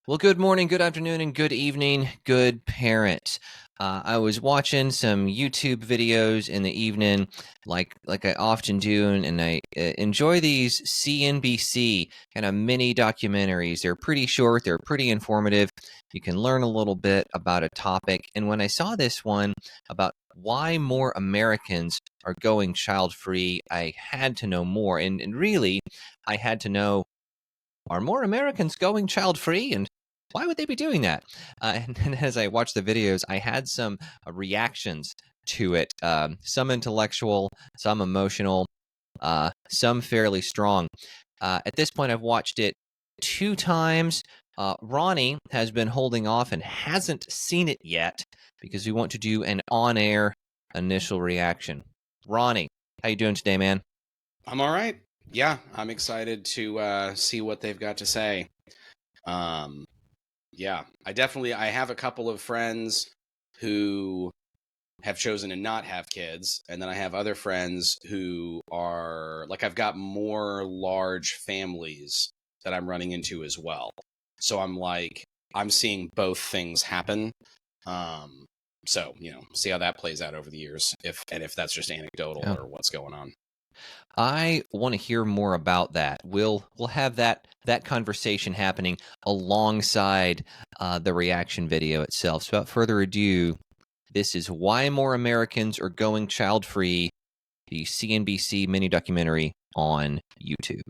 Well, good morning, good afternoon, and good evening, good parent. I was watching some YouTube videos in the evening, like I often do, and I enjoy these CNBC kind of mini documentaries. They're pretty short, they're pretty informative. You can learn a little bit about a topic. And when I saw this one about why more Americans are going child-free, I had to know more. And really, I had to know, are more Americans going child-free? And why would they be doing that? And as I watched the videos, I had some reactions to it, some intellectual, some emotional, some fairly strong. At this point, I've watched it 2 times. Ronnie has been holding off and hasn't seen it yet because we want to do an on-air initial reaction. Ronnie, how you doing today, man? I'm all right. Yeah, I'm excited to see what they've got to say. Yeah, I have a couple of friends who have chosen to not have kids, and then I have other friends who are like, I've got more large families that I'm running into as well. So I'm seeing both things happen. So see how that plays out over the years, if that's just anecdotal Yeah. or what's going on. I want to hear more about that. We'll have that conversation happening alongside the reaction video itself. So without further ado, this is Why More Americans Are Going Child-Free, the CNBC mini documentary on YouTube.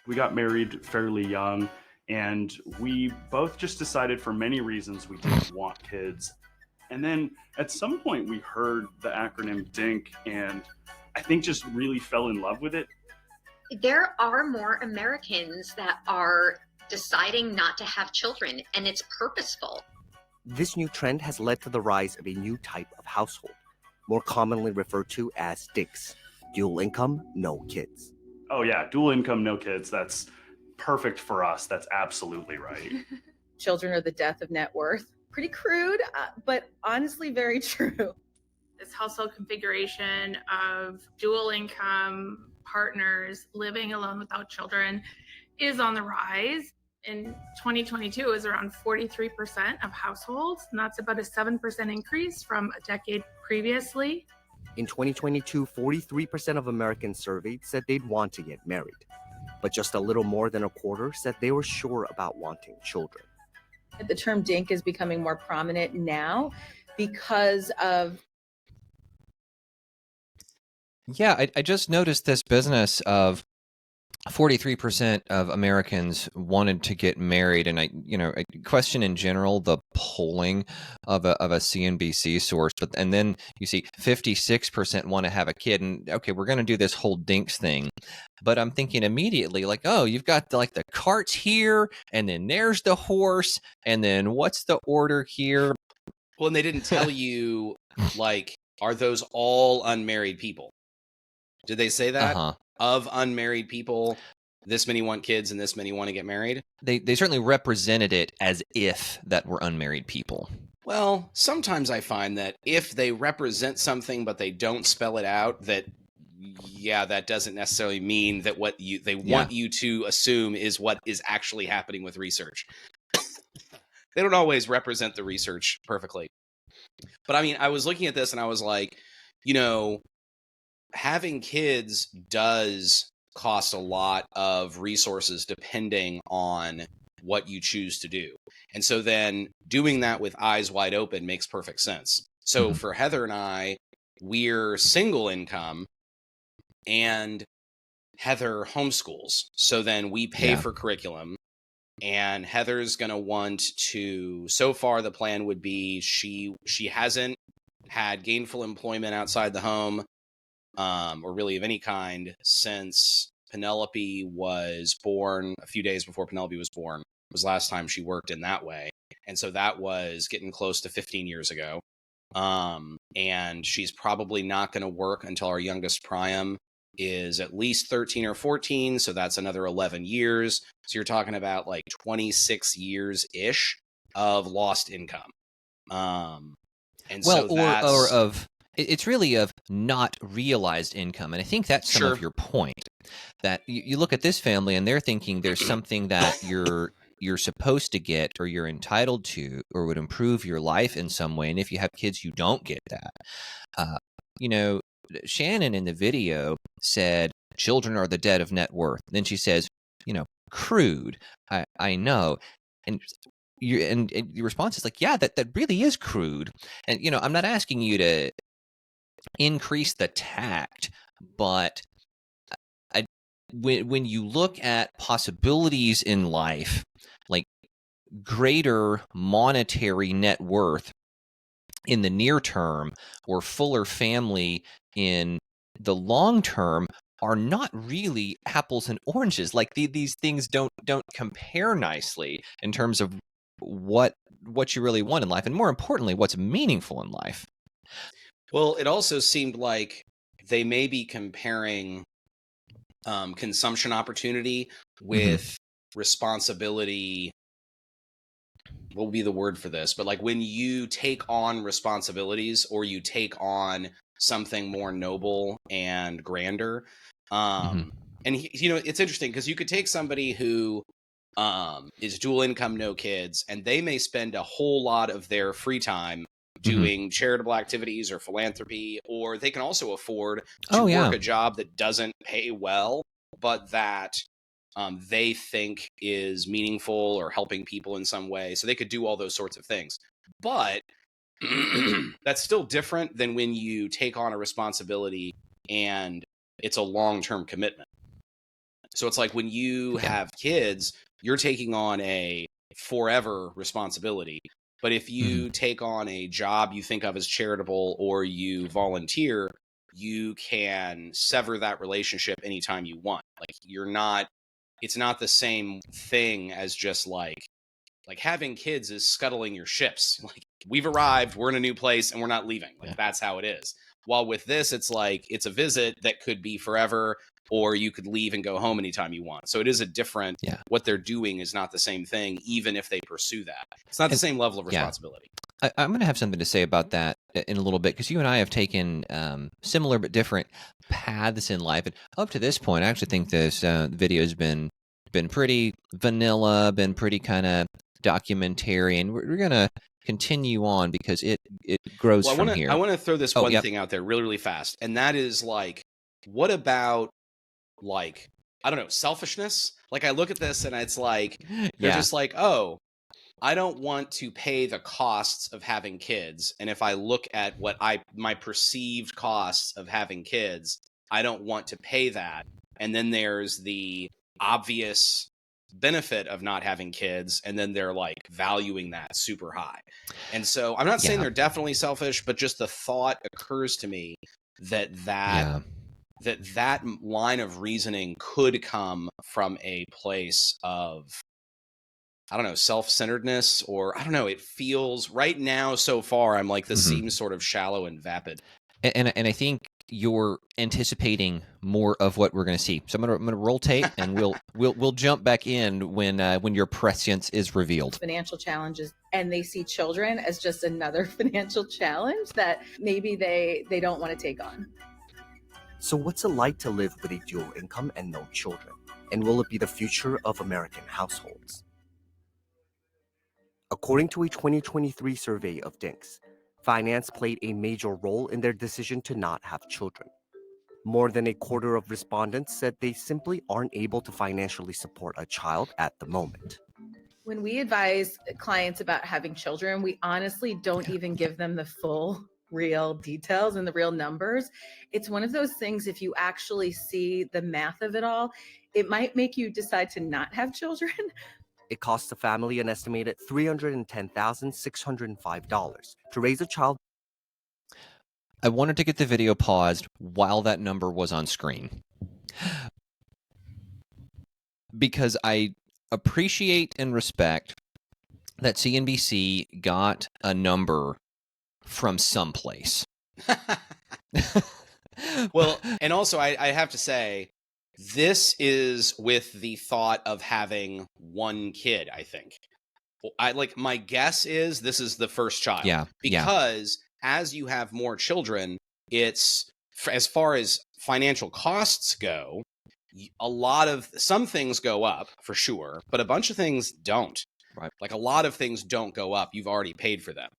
We got married fairly young, and we both just decided for many reasons we didn't want kids. And then at some point we heard the acronym DINK, and I think just really fell in love with it. There are more Americans that are deciding not to have children, and it's purposeful. This new trend has led to the rise of a new type of household, more commonly referred to as DINKs, dual income, no kids. Oh yeah, dual income, no kids. That's perfect for us. That's absolutely right. Children are the death of net worth. Pretty crude, but honestly very true. This household configuration of dual income partners living alone without children is on the rise. In 2022, it was around 43% of households, and that's about a 7% increase from a decade previously. In 2022, 43% of Americans surveyed said they'd want to get married, but just a little more than a quarter said they were sure about wanting children. The term DINK is becoming more prominent now because of... Yeah, I just noticed this business of 43% of Americans wanted to get married, and I question in general the polling of a CNBC source, and then you see 56% want to have a kid, and okay, we're going to do this whole DINKs thing, but I'm thinking immediately like, oh, you've got the carts here, and then there's the horse, and then what's the order here? Well, and they didn't tell you, like, are those all unmarried people? Did they say that? Uh-huh. Of unmarried people, this many want kids and this many want to get married? They certainly represented it as if that were unmarried people. Well, sometimes I find that if they represent something but they don't spell it out, that doesn't necessarily mean that what they want you to assume is what is actually happening with research. They don't always represent the research perfectly. But I mean, I was looking at this and I was like, having kids does cost a lot of resources depending on what you choose to do. And so then doing that with eyes wide open makes perfect sense. So for Heather and I, we're single income and Heather homeschools. So then we pay for curriculum, and Heather's going to want to, so far the plan would be she hasn't had gainful employment outside the home, or really of any kind, since Penelope was born. A few days before Penelope was born was last time she worked in that way. And so that was getting close to 15 years ago. And she's probably not going to work until our youngest Priam is at least 13 or 14. So that's another 11 years. So you're talking about like 26 years-ish of lost income. And well, so that's... or of It's really of not realized income. And I think that's some Sure. of your point, that you look at this family and they're thinking there's something that you're supposed to get or you're entitled to or would improve your life in some way. And if you have kids, you don't get that. You know, Shannon in the video said, children are the debt of net worth. Then she says, you know, crude. I know. And your response is like, yeah, that really is crude. And, you know, I'm not asking you to increase the tact, but when you look at possibilities in life, like greater monetary net worth in the near term or fuller family in the long term, are not really apples and oranges. Like these things don't compare nicely in terms of what you really want in life, and more importantly, what's meaningful in life. Well, it also seemed like they may be comparing consumption opportunity with responsibility. What would be the word for this? But like when you take on responsibilities or you take on something more noble and grander. And you know, it's interesting because you could take somebody who is dual income, no kids, and they may spend a whole lot of their free time doing charitable activities or philanthropy, or they can also afford to work a job that doesn't pay well, but that they think is meaningful or helping people in some way. So they could do all those sorts of things. But that's still different than when you take on a responsibility and it's a long-term commitment. So it's like when you have kids, you're taking on a forever responsibility. But if you take on a job you think of as charitable or you volunteer, you can sever that relationship anytime you want. Like it's not the same thing as just like having kids is scuttling your ships. Like, we've arrived, we're in a new place, and we're not leaving. Like, that's how it is. While with this, it's like, it's a visit that could be forever, or you could leave and go home anytime you want. So it is a different, what they're doing is not the same thing, even if they pursue that. It's not the same level of responsibility. I'm going to have something to say about that in a little bit, because you and I have taken similar but different paths in life. And up to this point, I actually think this video has been pretty vanilla, been pretty kind of documentary, and we're going to continue on because it grows from here. I want to throw this one thing out there really, really fast. And that is like, what about like, I don't know, selfishness? Like I look at this and it's like, they're just like, oh, I don't want to pay the costs of having kids. And if I look at what my perceived costs of having kids, I don't want to pay that. And then there's the obvious benefit of not having kids, and then they're like valuing that super high. And so I'm not saying they're definitely selfish, but just the thought occurs to me that line of reasoning could come from a place of, I don't know, self-centeredness, or I don't know, it feels right now so far I'm like, this seems sort of shallow and vapid. And I think you're anticipating more of what we're going to see. So I'm going to roll tape, and we'll jump back in when your prescience is revealed. Financial challenges, and they see children as just another financial challenge that maybe they don't want to take on. So what's it like to live with a dual income and no children? And will it be the future of American households? According to a 2023 survey of DINKs, finance played a major role in their decision to not have children. More than a quarter of respondents said they simply aren't able to financially support a child at the moment. When we advise clients about having children, we honestly don't even give them the full real details and the real numbers. It's one of those things, if you actually see the math of it all, it might make you decide to not have children. It costs the family an estimated $310,605 to raise a child. I wanted to get the video paused while that number was on screen, because I appreciate and respect that CNBC got a number from someplace. Well, and also I have to say, this is with the thought of having one kid, I think. My guess is this is the first child. Yeah. Because as you have more children, it's as far as financial costs go, some things go up for sure, but a bunch of things don't. Right. Like a lot of things don't go up. You've already paid for them.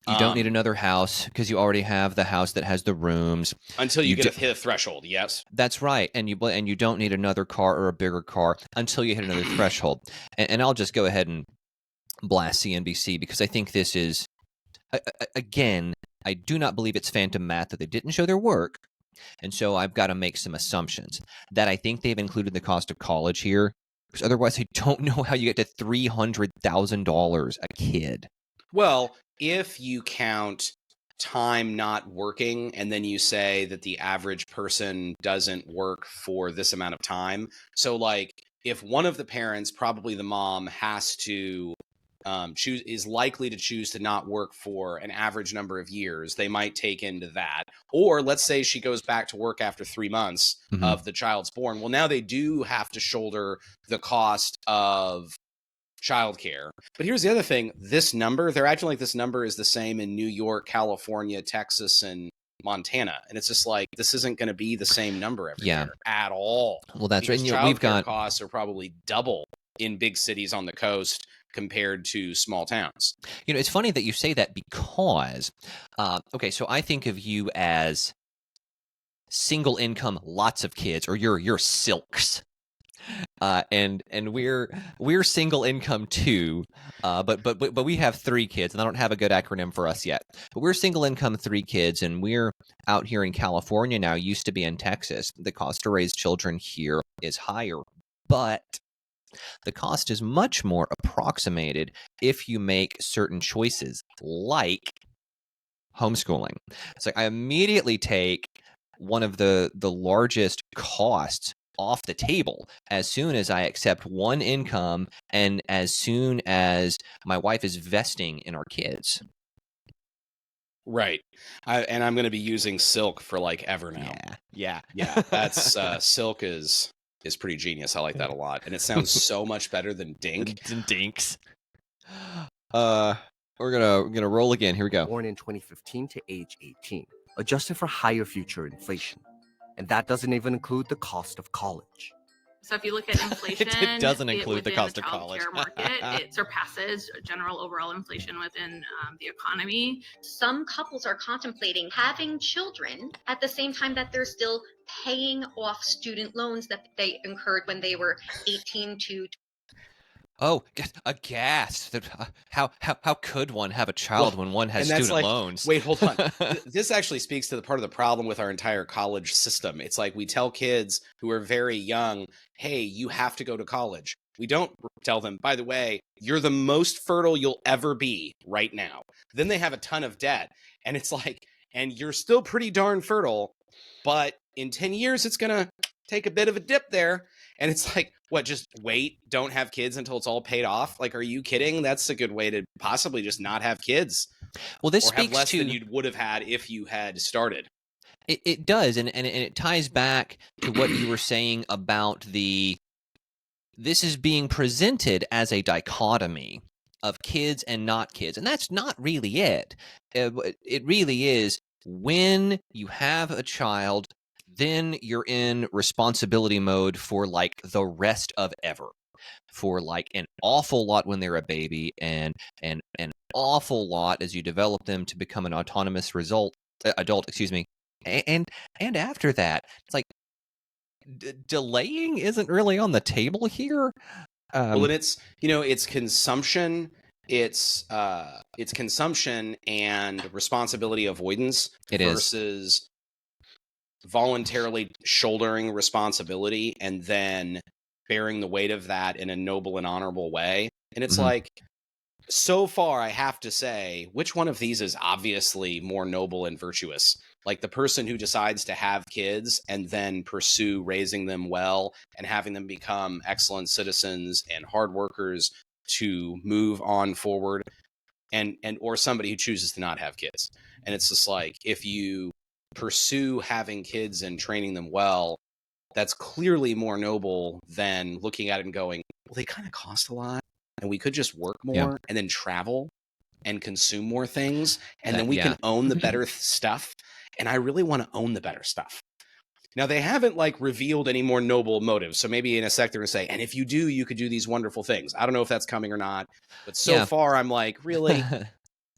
You don't need another house because you already have the house that has the rooms. Until you hit a threshold, yes. That's right. And you don't need another car or a bigger car until you hit another threshold. And I'll just go ahead and blast CNBC because I think this is, again, I do not believe it's phantom math that they didn't show their work. And so I've got to make some assumptions that I think they've included the cost of college here. Because otherwise, I don't know how you get to $300,000 a kid. Well, if you count time not working and then you say that the average person doesn't work for this amount of time. So like if one of the parents, probably the mom, has to is likely to choose to not work for an average number of years, they might take into that. Or let's say she goes back to work after 3 months of the child's born. Well, now they do have to shoulder the cost of childcare. But here's the other thing. This number, they're acting like this number is the same in New York, California, Texas, and Montana. And it's just like, this isn't going to be the same number everywhere at all. Well, that's because right. We've got costs are probably double in big cities on the coast compared to small towns. It's funny that you say that because, okay, so I think of you as single income, lots of kids, or you're silks. And we're single income too, but we have 3 kids, and I don't have a good acronym for us yet. But we're single income 3 kids, and we're out here in California now. Used to be in Texas. The cost to raise children here is higher, but the cost is much more approximated if you make certain choices, like homeschooling. It's like I immediately take one of the largest costs off the table as soon as I accept one income and as soon as my wife is vesting in our kids. Right. And I'm going to be using Silk for like ever now. Yeah. That's Silk is pretty genius. I like that a lot. And it sounds so much better than Dink. DINKs. We're gonna roll again. Here we go. Born in 2015 to age 18, adjusted for higher future inflation. And that doesn't even include the cost of college. So if you look at inflation, It doesn't include the within cost of child college. care market, it surpasses general overall inflation within the economy. Some couples are contemplating having children at the same time that they're still paying off student loans that they incurred when they were 18 to. Oh, aghast! How could one have a child when one has student loans? Wait, hold on. This actually speaks to the part of the problem with our entire college system. It's like we tell kids who are very young, hey, you have to go to college. We don't tell them, by the way, you're the most fertile you'll ever be right now. Then they have a ton of debt. And it's like, and you're still pretty darn fertile, but in 10 years, it's going to take a bit of a dip there. And it's like, what, just wait, don't have kids until it's all paid off? Like, are you kidding? That's a good way to possibly just not have kids. Well, this or speaks have less to than you would have had if you had started. It does, and it ties back to what you were saying about this is being presented as a dichotomy of kids and not kids, and that's not really it. It really is when you have a child, then you're in responsibility mode for like the rest of ever, for like an awful lot when they're a baby, and an awful lot as you develop them to become an autonomous adult. Excuse me, and after that, it's like delaying isn't really on the table here. Well, and it's consumption. It's consumption and responsibility avoidance versus voluntarily shouldering responsibility and then bearing the weight of that in a noble and honorable way. And it's like, so far, I have to say, which one of these is obviously more noble and virtuous? Like the person who decides to have kids and then pursue raising them well and having them become excellent citizens and hard workers to move on forward, or somebody who chooses to not have kids. And it's just like, if you pursue having kids and training them well, that's clearly more noble than looking at it and going, well, they kind of cost a lot and we could just work more and then travel and consume more things and then we can own the better stuff. and I really want to own the better stuff. Now, they haven't like revealed any more noble motives. So maybe in a sec they're going to say, and if you do, you could do these wonderful things. I don't know if that's coming or not. But so far, I'm like, really?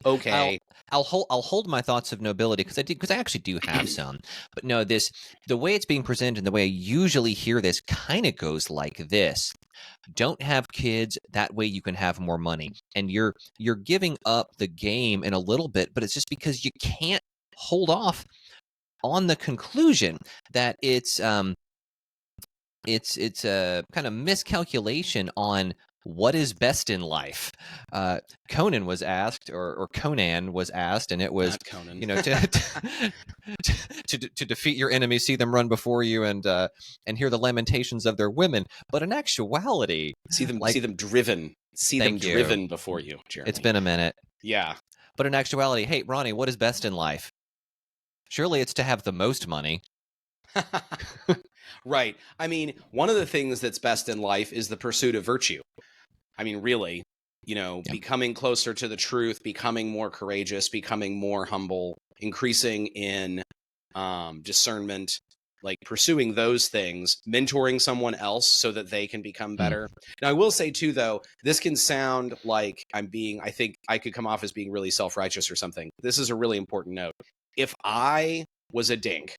Okay. I'll hold my thoughts of nobility because I actually do have some. But no, the way it's being presented and the way I usually hear this kind of goes like this. Don't have kids, that way you can have more money. And you're giving up the game in a little bit, but it's just because you can't hold off on the conclusion that it's a kind of miscalculation on what is best in life. Conan was asked, or Conan was asked, and it was, Conan. you know, to defeat your enemies, see them run before you, and hear the lamentations of their women. But in actuality, see them driven before you, Jeremy. It's been a minute. Yeah. But in actuality, hey, Ronnie, what is best in life? Surely it's to have the most money. Right. I mean, one of the things that's best in life is the pursuit of virtue. I mean, really, becoming closer to the truth, becoming more courageous, becoming more humble, increasing in discernment, like pursuing those things, mentoring someone else so that they can become better. Now, I will say too, though, this can sound like I think I could come off as being really self-righteous or something. This is a really important note. If I was a dink,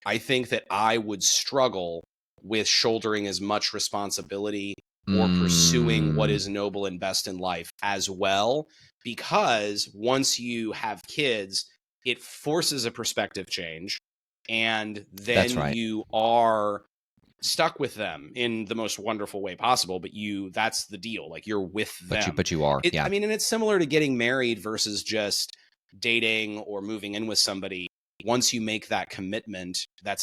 I think that I would struggle with shouldering as much responsibility or pursuing what is noble and best in life as well, because once you have kids, it forces a perspective change, and then you are stuck with them in the most wonderful way possible, but that's the deal. Like, you're with them. But you are. I mean, and it's similar to getting married versus just dating or moving in with somebody. Once you make that commitment, a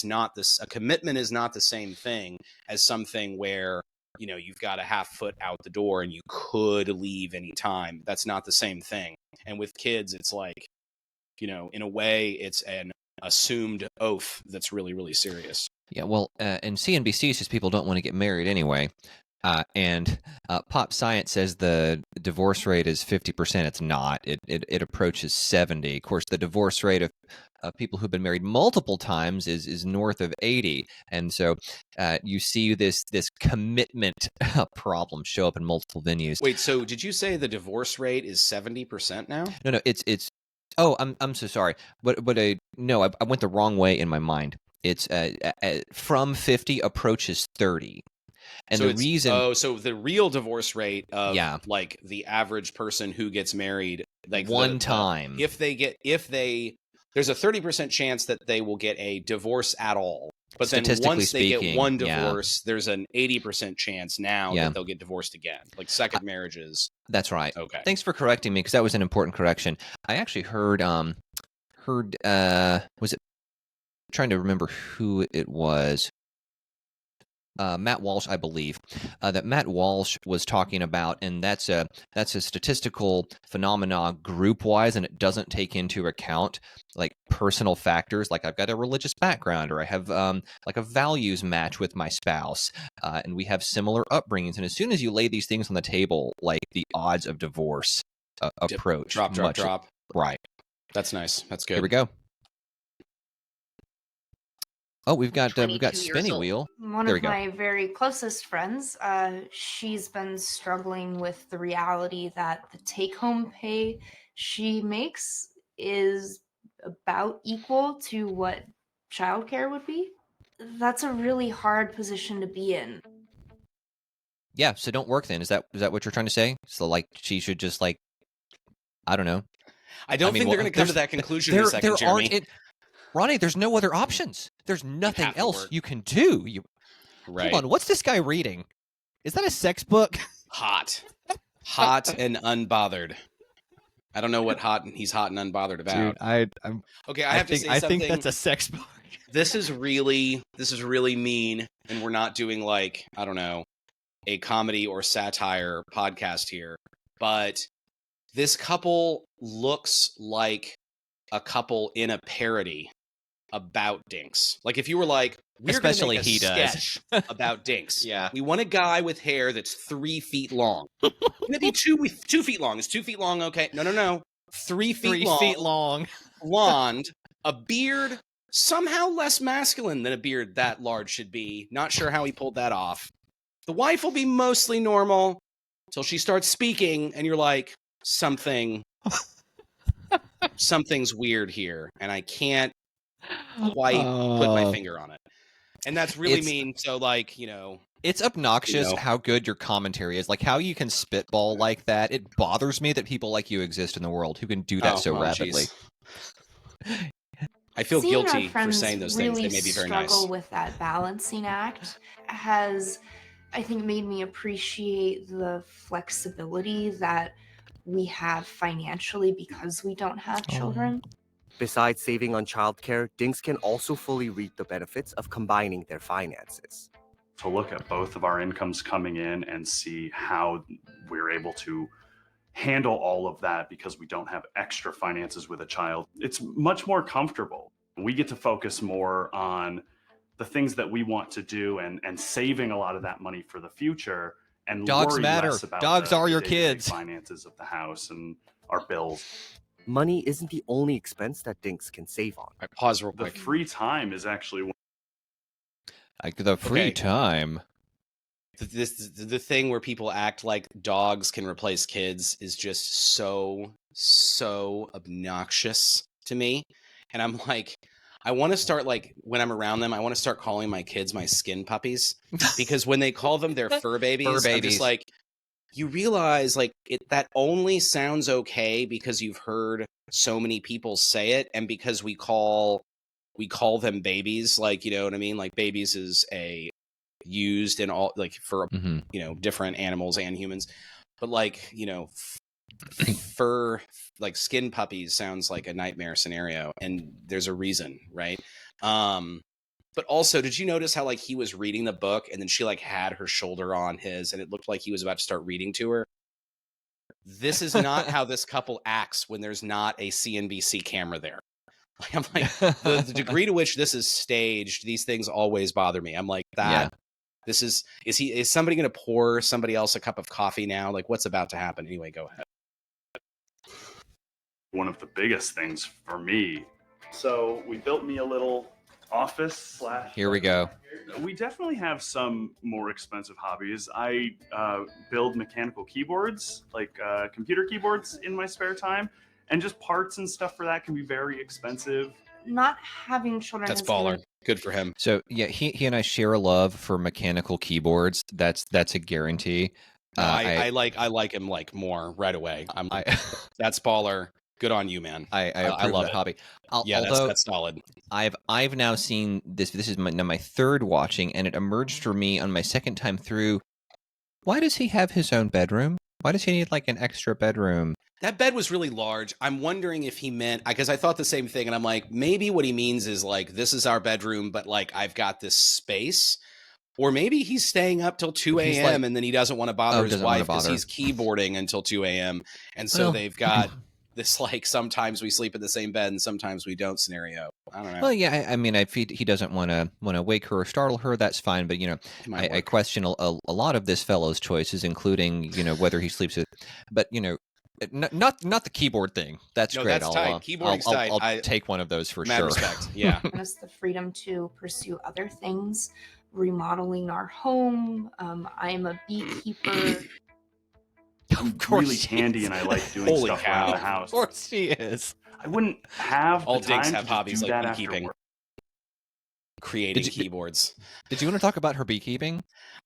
commitment is not the same thing as something where, you've got a half foot out the door and you could leave anytime. That's not the same thing. And with kids, it's like, in a way, it's an assumed oath that's really, really serious. Yeah, well, and CNBC says people don't want to get married anyway. And Pop Science says the divorce rate is 50%. It's not. It approaches 70%. Of course, the divorce rate of people who've been married multiple times is north of 80%. And so you see this commitment problem show up in multiple venues. Wait, so did you say the divorce rate is 70% now? No, it's. Oh, I'm so sorry. But I went the wrong way in my mind. It's from 50 approaches 30. And so the reason, so the real divorce rate of like the average person who gets married, like one time, there's a 30% chance that they will get a divorce at all. But then once they get one divorce, there's an 80% chance now that they'll get divorced again, like second marriages. That's right. Okay. Thanks for correcting me, because that was an important correction. I actually heard was it, trying to remember who it was. Matt Walsh, I believe, that Matt Walsh was talking about, and that's a statistical phenomena group-wise, and it doesn't take into account like personal factors, like I've got a religious background, or I have like a values match with my spouse, and we have similar upbringings. And as soon as you lay these things on the table, like the odds of divorce approach drop. Right. That's nice. That's good. Here we go. Oh, we've got Spinny Wheel. One of my very closest friends, she's been struggling with the reality that the take-home pay she makes is about equal to what childcare would be. That's a really hard position to be in. Yeah, so don't work then. Is that what you're trying to say? So like she should just like, I don't know. I don't think they're going to come to that conclusion in a second, Jeremy. Ronnie, there's no other options. There's nothing else you can do. Right. Hold on, what's this guy reading? Is that a sex book? Hot and unbothered. I don't know what he's hot and unbothered about. Dude, I'm okay. I have to say something. I think that's a sex book. This is really mean, and we're not doing like, I don't know, a comedy or satire podcast here, but this couple looks like a couple in a parody about dinks. Like if you were like, we're going to make a sketch about dinks. Yeah. We want a guy with hair that's 3 feet long. Can it be 2 feet long? Is 2 feet long okay? No. 3 feet long. 3 feet long. Blonde, a beard somehow less masculine than a beard that large should be. Not sure how he pulled that off. The wife will be mostly normal till she starts speaking, and you're like, something's weird here, and I can't quite put my finger on it. And that's really mean. So, like, it's obnoxious how good your commentary is. Like, how you can spitball like that. It bothers me that people like you exist in the world who can do that so rapidly. I feel Seeing guilty our friends for saying those really things. They may be very nice. struggle with that balancing act has, I think, made me appreciate the flexibility that we have financially because we don't have children. Besides saving on childcare, dinks can also fully reap the benefits of combining their finances. To look at both of our incomes coming in and see how we're able to handle all of that because we don't have extra finances with a child, it's much more comfortable. We get to focus more on the things that we want to do and saving a lot of that money for the future, and Dogs worry matter. less about Dogs are your day-to-day kids. finances of the house and our bills. Money isn't the only expense that dinks can save on. Right, pause real The quick. free time is actually The free time. The thing where people act like dogs can replace kids is just so obnoxious to me. And I'm like, I want to start, like, when I'm around them, I want to start calling my kids my skin puppies, because when they call them their fur babies, I'm just like, you realize, like, that only sounds okay because you've heard so many people say it, and because we call them babies, like, you know what I mean? Like, babies is used in all, like, for different animals and humans, but, like, fur, like, skin puppies sounds like a nightmare scenario, and there's a reason, right? But also, did you notice how, like, he was reading the book and then she, like, had her shoulder on his and it looked like he was about to start reading to her? This is not how this couple acts when there's not a CNBC camera there. Like, I'm like, the degree to which this is staged, these things always bother me. I'm like, this is somebody going to pour somebody else a cup of coffee now? Like, what's about to happen? Anyway, go ahead. one of the biggest things for me. So we built me a little office / Here we go. We definitely have some more expensive hobbies. I build mechanical keyboards, like computer keyboards, in my spare time, and just parts and stuff for that can be very expensive. Not having children That's is baller. Good for him. So yeah, he and I share a love for mechanical keyboards. That's a guarantee. I like him, like, more right away. That's baller. Good on you, man. I love that hobby. Although, that's solid. I've now seen this. This is my third watching, and it emerged for me on my second time through. Why does he have his own bedroom? Why does he need, like, an extra bedroom? That bed was really large. I'm wondering if he meant, because I thought the same thing, and I'm like, maybe what he means is, like, this is our bedroom, but, like, I've got this space. Or maybe he's staying up till 2 a.m. like, and then he doesn't want to bother his wife because he's keyboarding until 2 a.m. And so they've got this, like, sometimes we sleep in the same bed and sometimes we don't scenario. I don't know. Well, yeah, I mean, if he doesn't want to wake her or startle her, that's fine. But, I question a lot of this fellow's choices, including, whether he sleeps with, but, not the keyboard thing. That's great. That's tight. Keyboarding's tight. I'll take one of those for mad sure. Respect. Yeah. Us the freedom to pursue other things, remodeling our home. I'm a beekeeper. I'm really handy and I like doing stuff around the house. Of course she is. I wouldn't have all the time dinks to have just hobbies do like that beekeeping. after work. Creating keyboards. Did you want to talk about her beekeeping?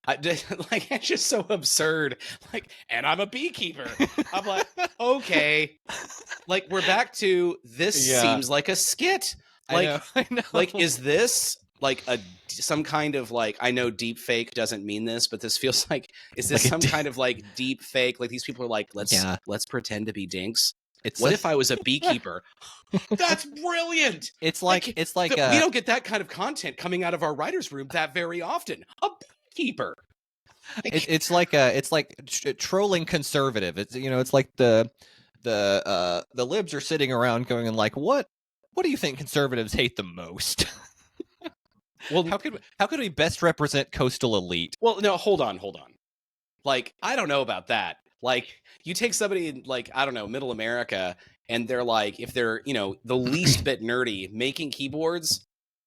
Like, it's just so absurd. Like, and I'm a beekeeper. I'm like, okay. Like, we're back to this. Seems like a skit. Like, I know. Like, is this like some kind of, like, I know deep fake doesn't mean this, but this feels like, is this some kind of, like, deep fake? Like, these people are like, let's pretend to be dinks. What if I was a beekeeper? That's brilliant. It's like we don't get that kind of content coming out of our writer's room that very often. A beekeeper. It's like trolling conservative. It's it's like the libs are sitting around going and like, what do you think conservatives hate the most? Well, how could we best represent coastal elite? Well, no, hold on. Like, I don't know about that. Like, you take somebody in, like, I don't know, middle America, and they're like, if they're, you know, the least bit nerdy, making keyboards,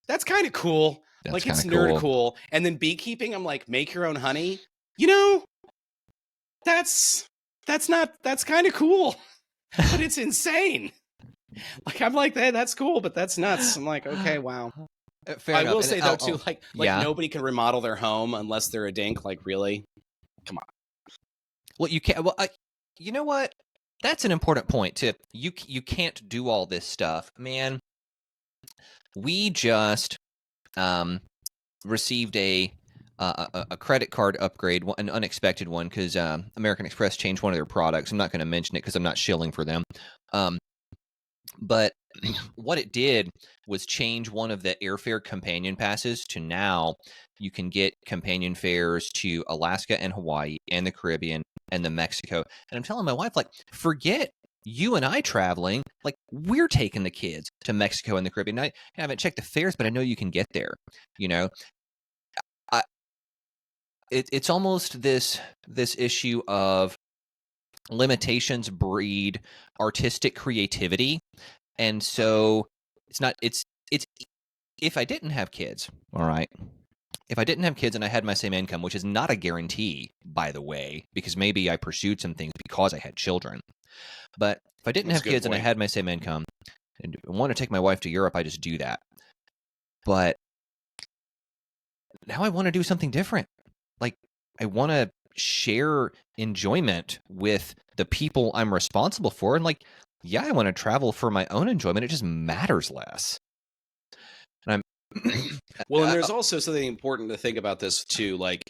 that's kind of cool. That's like, it's kinda nerd cool. And then beekeeping, I'm like, make your own honey. You know, that's kind of cool, but it's insane. Like, I'm like, hey, that's cool, but that's nuts. I'm like, okay, wow. Fair I enough. will And say though too, like yeah. nobody can remodel their home unless they're a dink. Like, really? Come on. Well, you can't. Well, you know what? That's an important point too. You can't do all this stuff, man. We just received a credit card upgrade, an unexpected one, because American Express changed one of their products. I'm not going to mention it because I'm not shilling for them. But what it did was change one of the airfare companion passes to now you can get companion fares to Alaska and Hawaii and the Caribbean and the Mexico. And I'm telling my wife, like, forget you and I traveling. Like, we're taking the kids to Mexico and the Caribbean. I haven't checked the fares, but I know you can get there. You know, it's almost this issue of limitations breed artistic creativity. And so it's if I didn't have kids, all right, if I didn't have kids and I had my same income, which is not a guarantee, by the way, because maybe I pursued some things because I had children. But if I didn't have kids and I had my same income and I want to take my wife to Europe, I just do that. But now I want to do something different. Like, I want to share enjoyment with the people I'm responsible for. And like, yeah, I want to travel for my own enjoyment. It just matters less. And I'm well, and there's also something important to think about this too. Like,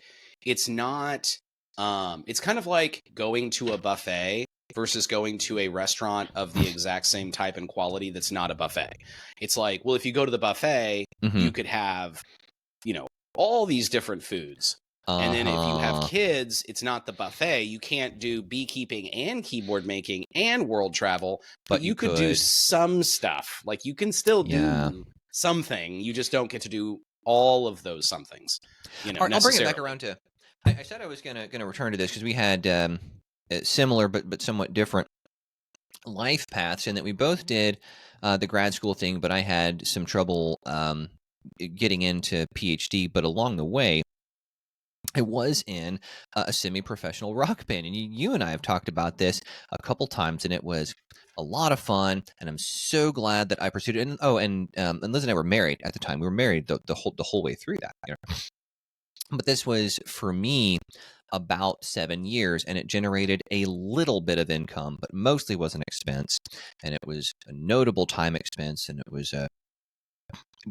it's not, it's kind of like going to a buffet versus going to a restaurant of the exact same type and quality that's not a buffet. It's like, well, if you go to the buffet, you could have, you know, all these different foods. And then if you have kids, it's not the buffet. You can't do beekeeping and keyboard making and world travel, but you could do some stuff. Like, you can still do something. You just don't get to do all of those somethings. You know, I'll bring it back around to. I said I was gonna return to this because we had similar but somewhat different life paths, in that we both did the grad school thing, but I had some trouble getting into PhD. But along the way, I was in a semi-professional rock band, and you and I have talked about this a couple times, and it was a lot of fun. And I'm so glad that I pursued it. And Liz and I were married at the time. We were married the whole way through that. You know? But this was, for me, about 7 years, and it generated a little bit of income, but mostly was an expense, and it was a notable time expense, and it was a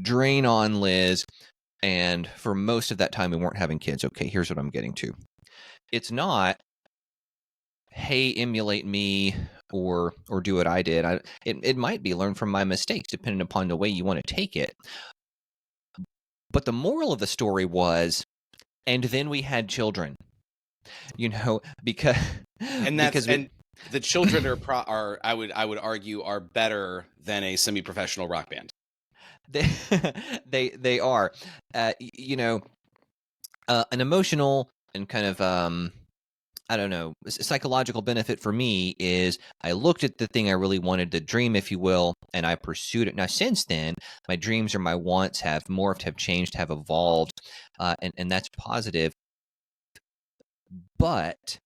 drain on Liz. And for most of that time, we weren't having kids. Okay, here's what I'm getting to. It's not, hey, emulate me or do what I did. It might be learn from my mistakes, depending upon the way you want to take it. But the moral of the story was, and then we had children. You know, because and the children are I would argue are better than a semi-professional rock band. They are, you know, an emotional and kind of I don't know, psychological benefit for me is I looked at the thing I really wanted, the dream, if you will, and I pursued it. Now, since then, my dreams or my wants have morphed, have changed, have evolved, and that's positive. But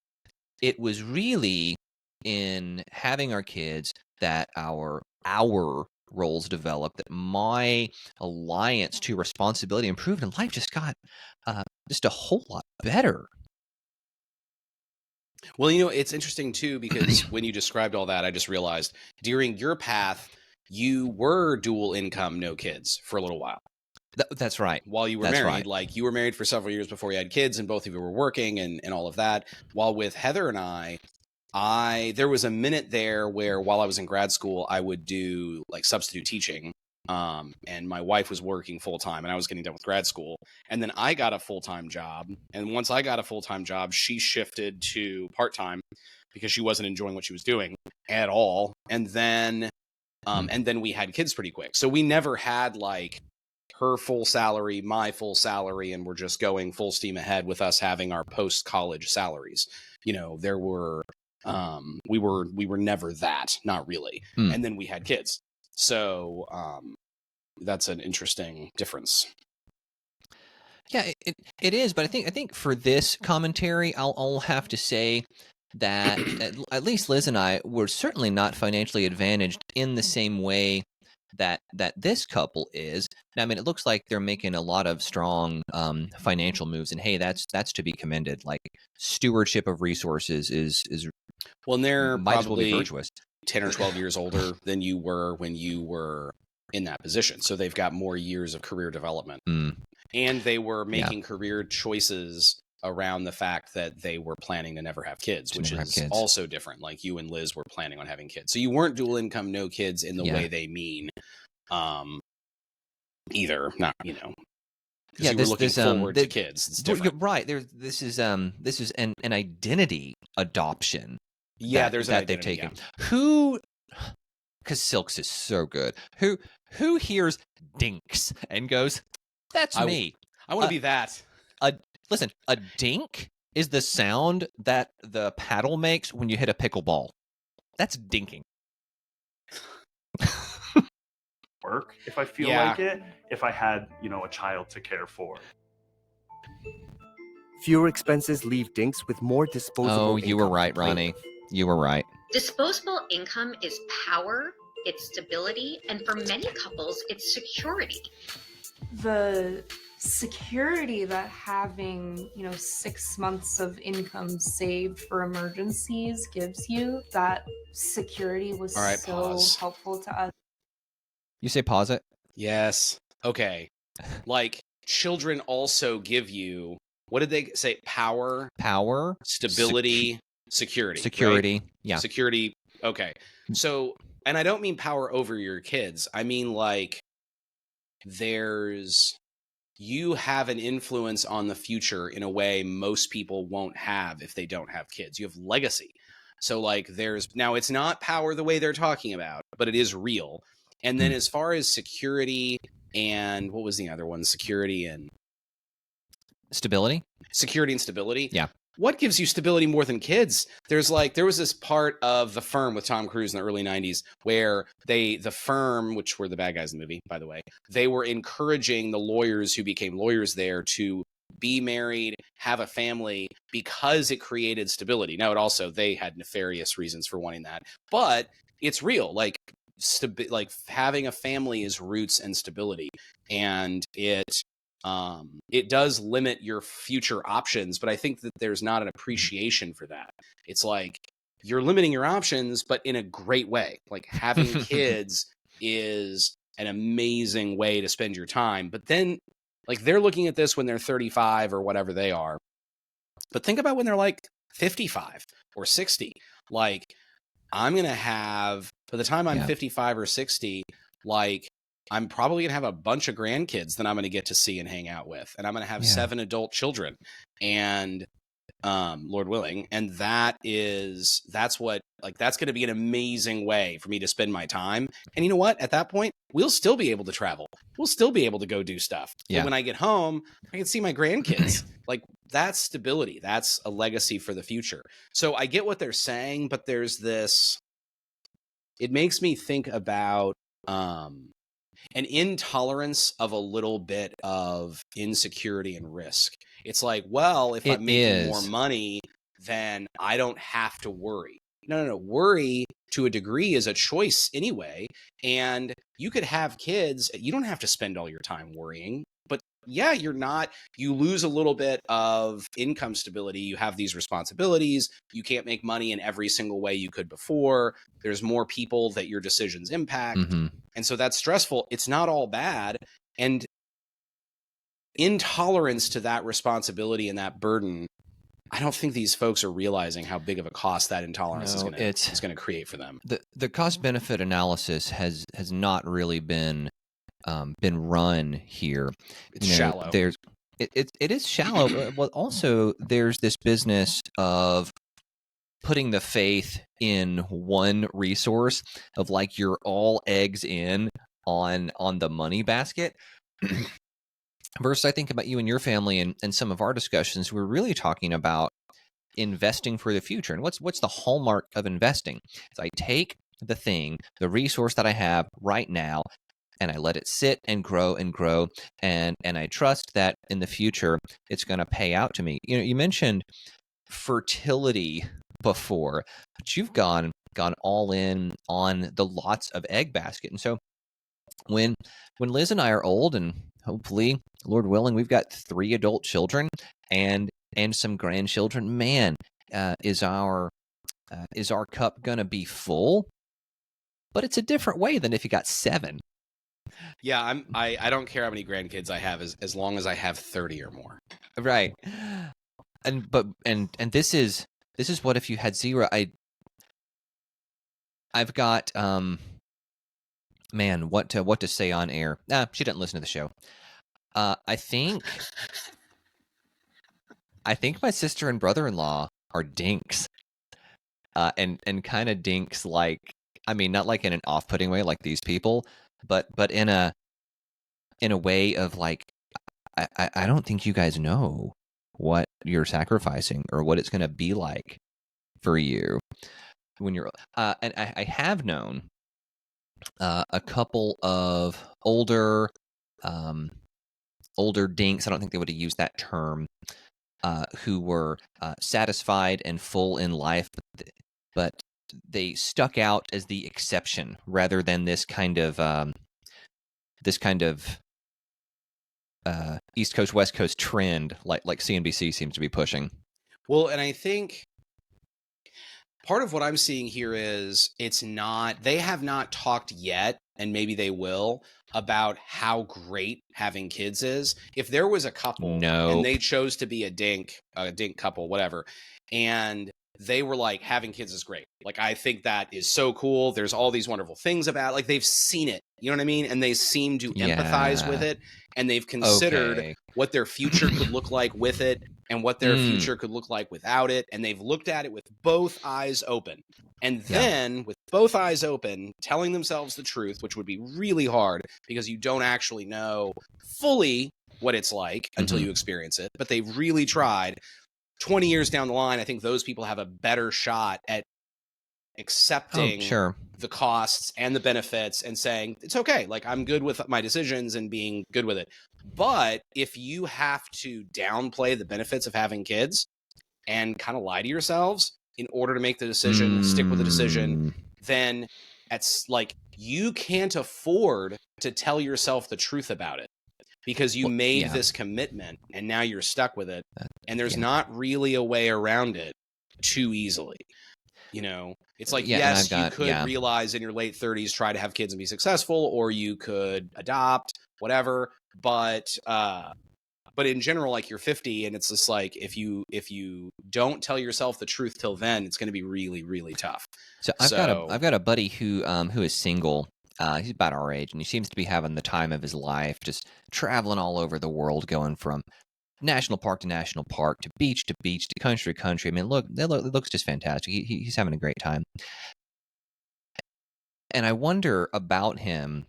it was really in having our kids that our roles developed, that my alliance to responsibility improved, and life just got just a whole lot better. Well, you know, it's interesting too, because when you described all that, I just realized during your path, you were dual income, no kids for a little while. That's right. While you were married, like you were married for several years before you had kids, and both of you were working and all of that. While with Heather and I, there was a minute there where while I was in grad school, I would do like substitute teaching. And my wife was working full time, and I was getting done with grad school. And then I got a full-time job. And once I got a full-time job, she shifted to part-time because she wasn't enjoying what she was doing at all. And then we had kids pretty quick. So we never had like her full salary, my full salary, and we're just going full steam ahead with us having our post-college salaries. there were we were never that, not really. And then we had kids. So that's an interesting difference. Yeah, it is, but I think for this commentary, I'll have to say that at least Liz and I were certainly not financially advantaged in the same way that this couple is. Now, I mean, it looks like they're making a lot of strong financial moves, and hey, that's to be commended. Like, stewardship of resources is well, and they're might as well be probably virtuous. 10 or 12 years older than you were when you were in that position, so they've got more years of career development. And they were making career choices around the fact that they were planning to never have kids, which is also different. Like, you and Liz were planning on having kids. So you weren't dual income, no kids in the way they mean either. Not, because you were looking forward to kids. It's different. Right. This is an identity adoption. Yeah, there's that they've taken. Who, because Silks is so good. Who hears DINKs and goes, that's me. I want to be that. Listen, a dink is the sound that the paddle makes when you hit a pickleball. That's dinking. Work if I feel like it, if I had, a child to care for. Fewer expenses leave dinks with more disposable income. You were right, Ronnie. You were right. Disposable income is power, it's stability, and for many couples, it's security. The security that having 6 months of income saved for emergencies gives you, that security was helpful to us. You say pause it? Yes. Okay. Like, children also give you, what did they say? Power, stability, security. Right? Yeah. Security. Okay. So, and I don't mean power over your kids. I mean, like, you have an influence on the future in a way most people won't have if they don't have kids. You have legacy. So, like, now it's not power the way they're talking about, but it is real. And then as far as security and what was the other one? Security and stability. Yeah. What gives you stability more than kids? There was this part of The Firm with Tom Cruise in the early 90s where the firm, which were the bad guys in the movie, by the way, they were encouraging the lawyers who became lawyers there to be married, have a family, because it created stability. Now, they had nefarious reasons for wanting that, but it's real. Like having a family is roots and stability, and it does limit your future options, but I think that there's not an appreciation for that. It's like you're limiting your options, but in a great way. Like, having kids is an amazing way to spend your time. But then, like, they're looking at this when they're 35 or whatever they are. But think about when they're like 55 or 60. Like, I'm going to have, by the time I'm 55 or 60, like, I'm probably going to have a bunch of grandkids that I'm going to get to see and hang out with. And I'm going to have 7 adult children, and Lord willing. And that's going to be an amazing way for me to spend my time. And you know what? At that point, we'll still be able to travel. We'll still be able to go do stuff. Yeah. But when I get home, I can see my grandkids. Like, that's stability. That's a legacy for the future. So I get what they're saying, but there's this, it makes me think about, an intolerance of a little bit of insecurity and risk. It's like, well, if I'm making more money, then I don't have to worry. No. Worry to a degree is a choice anyway. And you could have kids. You don't have to spend all your time worrying. But yeah, you lose a little bit of income stability. You have these responsibilities. You can't make money in every single way you could before. There's more people that your decisions impact. Mm-hmm. And so that's stressful. It's not all bad. And intolerance to that responsibility and that burden, I don't think these folks are realizing how big of a cost that intolerance is going to create for them. The cost benefit analysis has not really been run here. It's shallow. It is shallow. But also, there's this business of putting the faith in one resource, of like you're all eggs in on the money basket. Versus, I think about you and your family and some of our discussions, we're really talking about investing for the future. And what's the hallmark of investing? Is I take the resource that I have right now, and I let it sit and grow, and I trust that in the future it's going to pay out to me. You mentioned fertility before, but you've gone all in on the lots of egg basket. And so when Liz and I are old, and hopefully, Lord willing, we've got 3 adult children and some grandchildren, man, is our cup gonna be full? But it's a different way than if you got 7. Yeah, I don't care how many grandkids I have as long as I have 30 or more. Right. And this is what if you had 0. I've got man, what to say on air. She didn't listen to the show. I think my sister and brother-in-law are dinks. And kind of dinks, like, I mean, not like in an off-putting way like these people, but in a way of like, I don't think you guys know what you're sacrificing or what it's going to be like for you when you're and I have known a couple of older dinks. I don't think they would have used that term, who were satisfied and full in life, but they stuck out as the exception rather than this kind of East Coast West Coast trend like CNBC seems to be pushing. Well, and I think part of what I'm seeing here is they have not talked yet, and maybe they will, about how great having kids is. If there was a couple and they chose to be a dink couple, whatever, and they were like, having kids is great. Like, I think that is so cool. There's all these wonderful things about it. Like, they've seen it, you know what I mean? And they seem to empathize with it, and they've considered what their future could look like with it and what their future could look like without it. And they've looked at it with both eyes open. And then with both eyes open, telling themselves the truth, which would be really hard because you don't actually know fully what it's like until you experience it. But they've really tried. 20 years down the line, I think those people have a better shot at accepting the costs and the benefits and saying, it's okay, like, I'm good with my decisions and being good with it. But if you have to downplay the benefits of having kids and kind of lie to yourselves in order to make the decision, stick with the decision, then it's like, you can't afford to tell yourself the truth about it. Because you made this commitment and now you're stuck with it. And there's not really a way around it too easily. You know, it's like, yes, you could realize in your late 30s, try to have kids and be successful, or you could adopt, whatever. But in general, like, you're 50 and it's just like, if you don't tell yourself the truth till then, it's going to be really, really tough. So I've got a buddy who is single. He's about our age, and he seems to be having the time of his life, just traveling all over the world, going from national park to national park, to beach to country to country. I mean, it looks just fantastic. He's having a great time. And I wonder about him,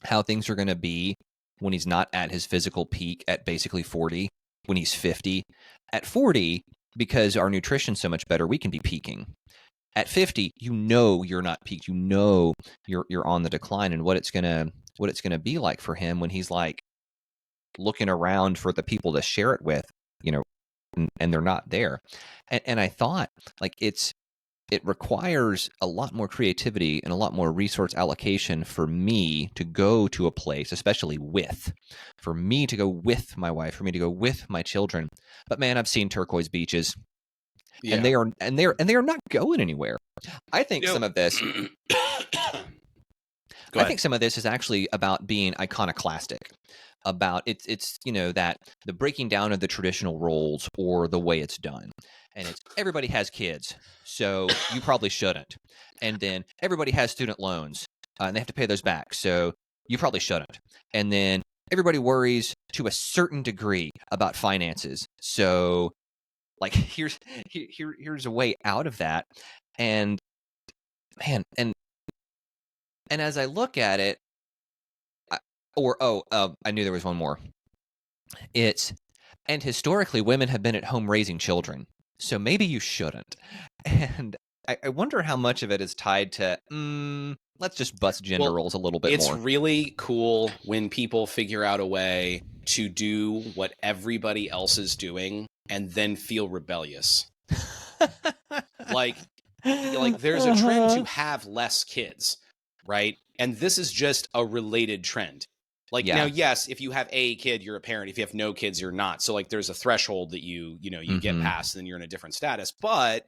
how things are going to be when he's not at his physical peak at basically 40, when he's 50. At 40, because our nutrition's so much better, we can be peaking. At 50, you know you're not peaked. You know you're on the decline, and what it's gonna be like for him when he's like looking around for the people to share it with, you know, and they're not there. And I thought, like, it requires a lot more creativity and a lot more resource allocation for me to go to a place, especially for me to go with my wife, for me to go with my children. But man, I've seen turquoise beaches. Yeah. And they are not going anywhere. I think some of this I think some of this is actually about being iconoclastic. About it's you know, that the breaking down of the traditional roles or the way it's done. And it's everybody has kids, so you probably shouldn't. And then everybody has student loans, and they have to pay those back, so you probably shouldn't. And then everybody worries to a certain degree about finances, so like, here's a way out of that. And man, and as I look at it, I knew there was one more. And historically, women have been at home raising children. so maybe you shouldn't. And I wonder how much of it is tied to, let's just bust gender roles a little bit more. It's really cool when people figure out a way to do what everybody else is doing and then feel rebellious. like there's a trend to have less kids, right? And this is just a related trend. Like, now, yes, if you have a kid, you're a parent. If you have no kids, you're not. So like there's a threshold that you get past, and then you're in a different status. But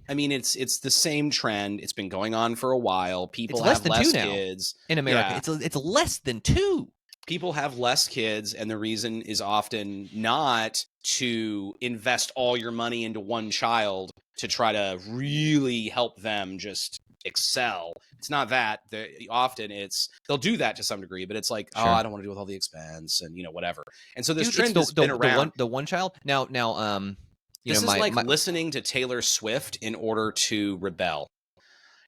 I mean, it's the same trend. It's been going on for a while. People have less kids in America. Yeah. It's less than 2. People have less kids, and the reason is often not to invest all your money into one child to try to really help them just excel. It's not that. Often they'll do that to some degree, but it's like, oh, I don't want to deal with all the expense and whatever. And so this trend has been around. The one child now. This is like listening to Taylor Swift in order to rebel.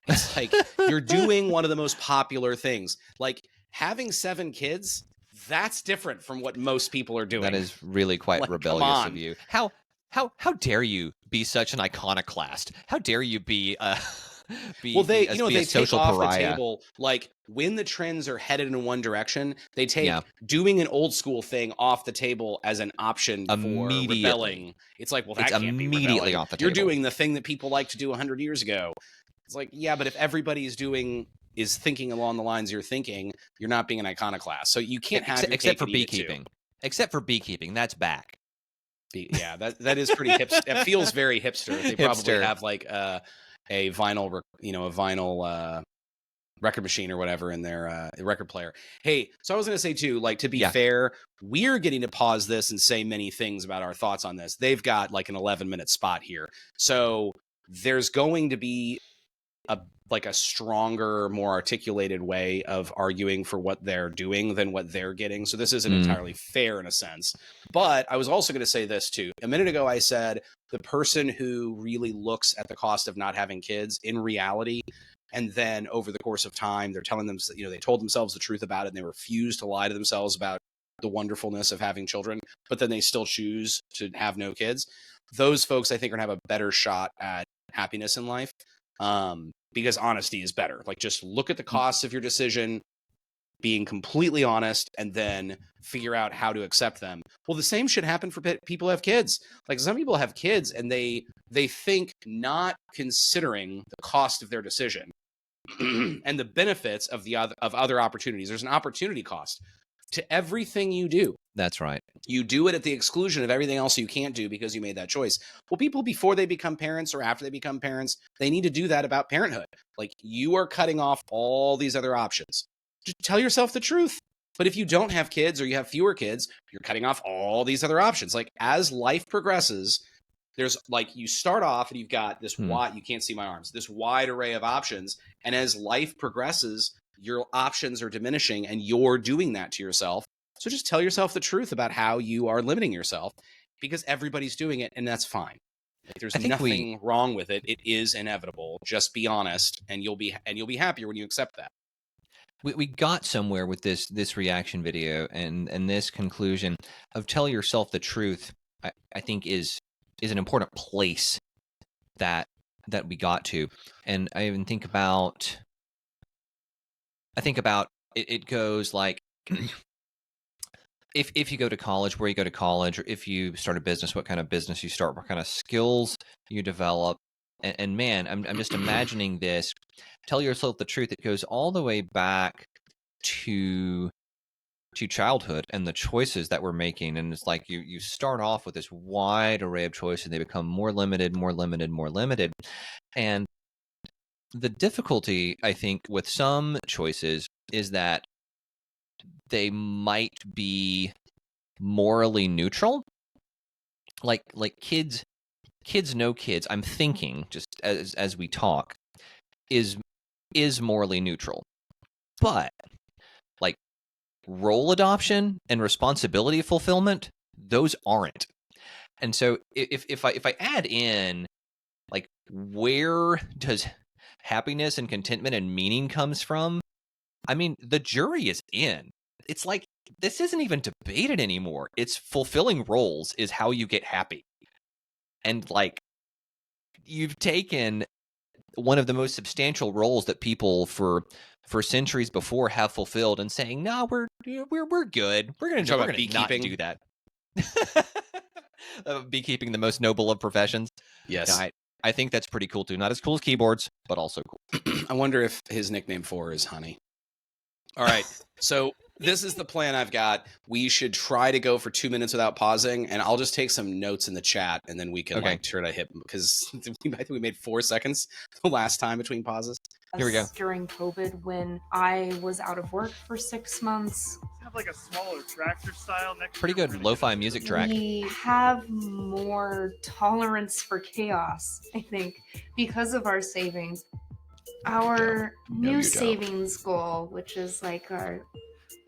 It's like you're doing one of the most popular things. Like having 7 kids, that's different from what most people are doing. That is really quite rebellious of you. How dare you be such an iconoclast? How dare you be they a social take off pariah. The table, like when the trends are headed in one direction, they take doing an old school thing off the table as an option for rebelling. It's like, well, that can't be immediately off the table. You're doing the thing that people like to do 100 years ago. It's like, yeah, but if everybody is thinking along the lines you're thinking, you're not being an iconoclast. So you can't have except for beekeeping. Except for beekeeping, that's back. Yeah, that is pretty hipster. It feels very hipster. They probably have like a vinyl record machine or whatever in their record player. Hey, so I was going to say too, like, to be fair, we're getting to pause this and say many things about our thoughts on this. They've got like an 11-minute spot here. So there's going to be a stronger, more articulated way of arguing for what they're doing than what they're getting. So this isn't entirely fair in a sense. But I was also going to say this too. A minute ago, I said the person who really looks at the cost of not having kids in reality, and then over the course of time, they're telling them, they told themselves the truth about it, and they refuse to lie to themselves about the wonderfulness of having children, but then they still choose to have no kids. Those folks, I think, are going to have a better shot at happiness in life. Because honesty is better. Like, just look at the costs of your decision, being completely honest, and then figure out how to accept them. Well, the same should happen for people who have kids. Like, some people have kids and they think not considering the cost of their decision and the benefits of other opportunities. There's an opportunity cost to everything you do. That's right. You do it at the exclusion of everything else you can't do because you made that choice. Well, people, before they become parents or after they become parents, they need to do that about parenthood. Like, you are cutting off all these other options. Just tell yourself the truth. But if you don't have kids or you have fewer kids, you're cutting off all these other options. Like, as life progresses, there's like, you start off and you've got this wide, you can't see my arms, this wide array of options. And as life progresses, your options are diminishing, and you're doing that to yourself. So just tell yourself the truth about how you are limiting yourself, because everybody's doing it, and that's fine. Like, there's nothing wrong with it. It is inevitable. Just be honest, and you'll be happier when you accept that. We got somewhere with this reaction video, and this conclusion of tell yourself the truth. I think is an important place that we got to, and I even think about. It goes like. If you go to college, where you go to college, or if you start a business, what kind of business you start, what kind of skills you develop. And man, I'm just imagining this. Tell yourself the truth. It goes all the way back to childhood and the choices that we're making. And it's like you start off with this wide array of choices, and they become more limited, more limited, more limited. And the difficulty, I think, with some choices is that they might be morally neutral. Like kids no kids, I'm thinking, just as we talk, is morally neutral. But like role adoption and responsibility fulfillment, those aren't. And so if I add in, like, where does happiness and contentment and meaning comes from? I mean, the jury is in. It's like, this isn't even debated anymore. It's fulfilling roles is how you get happy. And like, you've taken one of the most substantial roles that people for centuries before have fulfilled, and saying, "No, we're good. We're gonna not beekeeping? do that." Beekeeping, the most noble of professions. Yes. I think that's pretty cool too. Not as cool as keyboards, but also cool. I wonder if his nickname for her is Honey. All right. So this is the plan I've got. We should try to go for 2 minutes without pausing, and I'll just take some notes in the chat, and then we can like try to hit, because I think we made 4 seconds the last time between pauses. Here we go. During COVID, when I was out of work for 6 months, Have like a smaller tractor style next. Pretty good lo-fi music track. we have more tolerance for chaos, I think, because of our savings. Our new you don't. savings goal, which is like our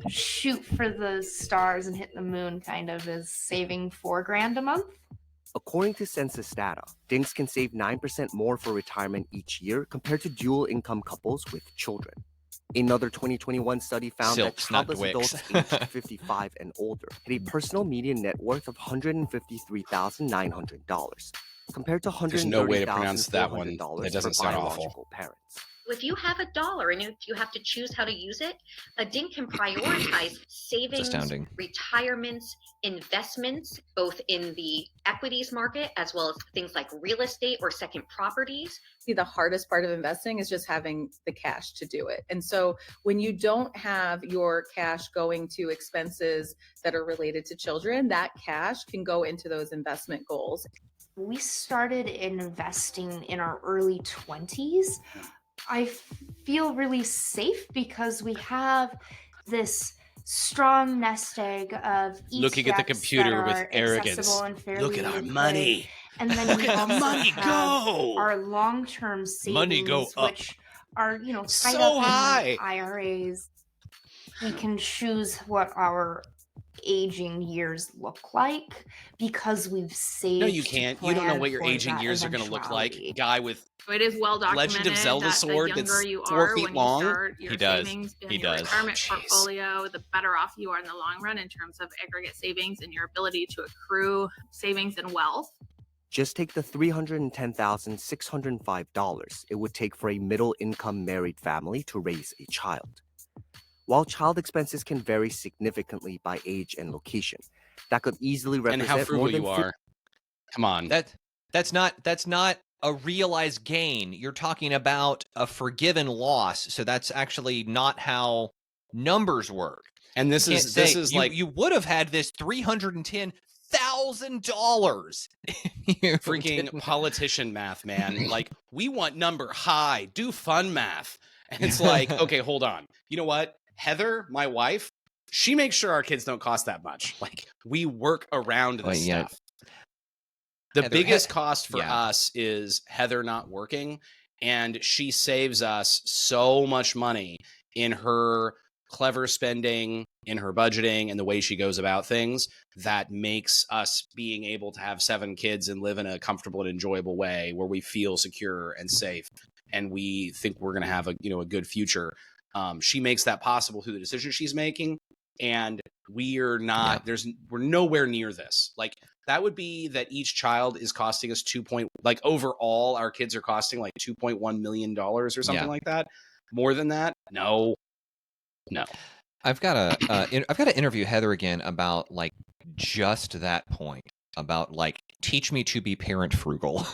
shoot for the stars and hit the moon kind of, is saving $4,000 a month. According to census data, DINKs can save 9% more for retirement each year compared to dual income couples with children. Another 2021 study found Silks, that not childless Dwicks. adults aged 55 and older had a personal median net worth of $153,900, compared to $130,400 There's no way to pronounce that one. That doesn't for sound biological awful. parents. If you have $1 and if you have to choose how to use it, a DINK can prioritize savings, astounding. retirements, investments, both in the equities market as well as things like real estate or second properties. See, the hardest part of investing is just having the cash to do it. And so when you don't have your cash going to expenses that are related to children, that cash can go into those investment goals. We started investing in our early 20s. I feel really safe because we have this strong nest egg of Looking at the ETFs computer that with are arrogance. accessible and fairly Look at our liquid. money. And then Look we at the also money have go. our long-term savings, Money go up. which are, tied So up high. in IRAs. We can choose what our aging years look like because we've saved. No, you can't. You don't know what your plan for aging that years are going to look like. eventuality. Guy with It is well documented Legend of Zelda that sword the younger that's you 4 are feet when long? you start your He does. savings and He your does. retirement Jeez. portfolio, the better off you are in the long run in terms of aggregate savings and your ability to accrue savings and wealth. Just take the $310,605 it would take for a middle-income married family to raise a child. While child expenses can vary significantly by age and location, that could easily and represent how more frugal than you are. Come on. That's not a realized gain. You're talking about a forgiven loss, so that's actually not how numbers work. And this You can't is say, like you would have had this $310,000. freaking politician math, man. Like, we want number high, do fun math. And it's like, okay, hold on. You know what? Heather, my wife, she makes sure our kids don't cost that much. Like, we work around this yeah. stuff. The Heather, biggest cost for yeah. us is Heather not working, and she saves us so much money in her clever spending, in her budgeting, and the way she goes about things that makes us being able to have 7 kids and live in a comfortable and enjoyable way where we feel secure and safe, and we think we're going to have a good future. She makes that possible through the decisions she's making, and we're not. We're nowhere near this. Like, that would be that each child is costing us overall our kids are costing like $2.1 million or something like that. More than that, no. I've got to interview Heather again about like just that point about like teach me to be parent frugal.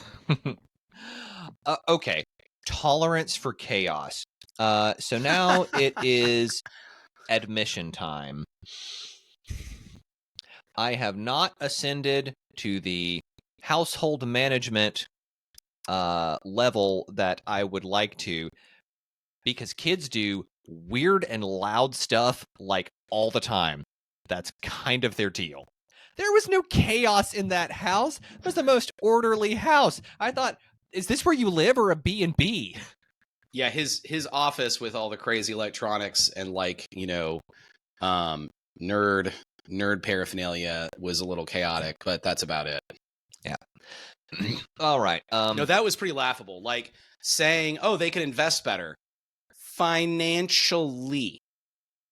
Okay, tolerance for chaos. So now it is admission time. I have not ascended to the household management level that I would like to, because kids do weird and loud stuff like all the time. That's kind of their deal. There was no chaos in that house. It was the most orderly house. I thought, is this where you live or a B&B? Yeah, his office with all the crazy electronics and nerd paraphernalia was a little chaotic, but that's about it. Yeah. All right. No, that was pretty laughable. Like saying, "Oh, they can invest better financially,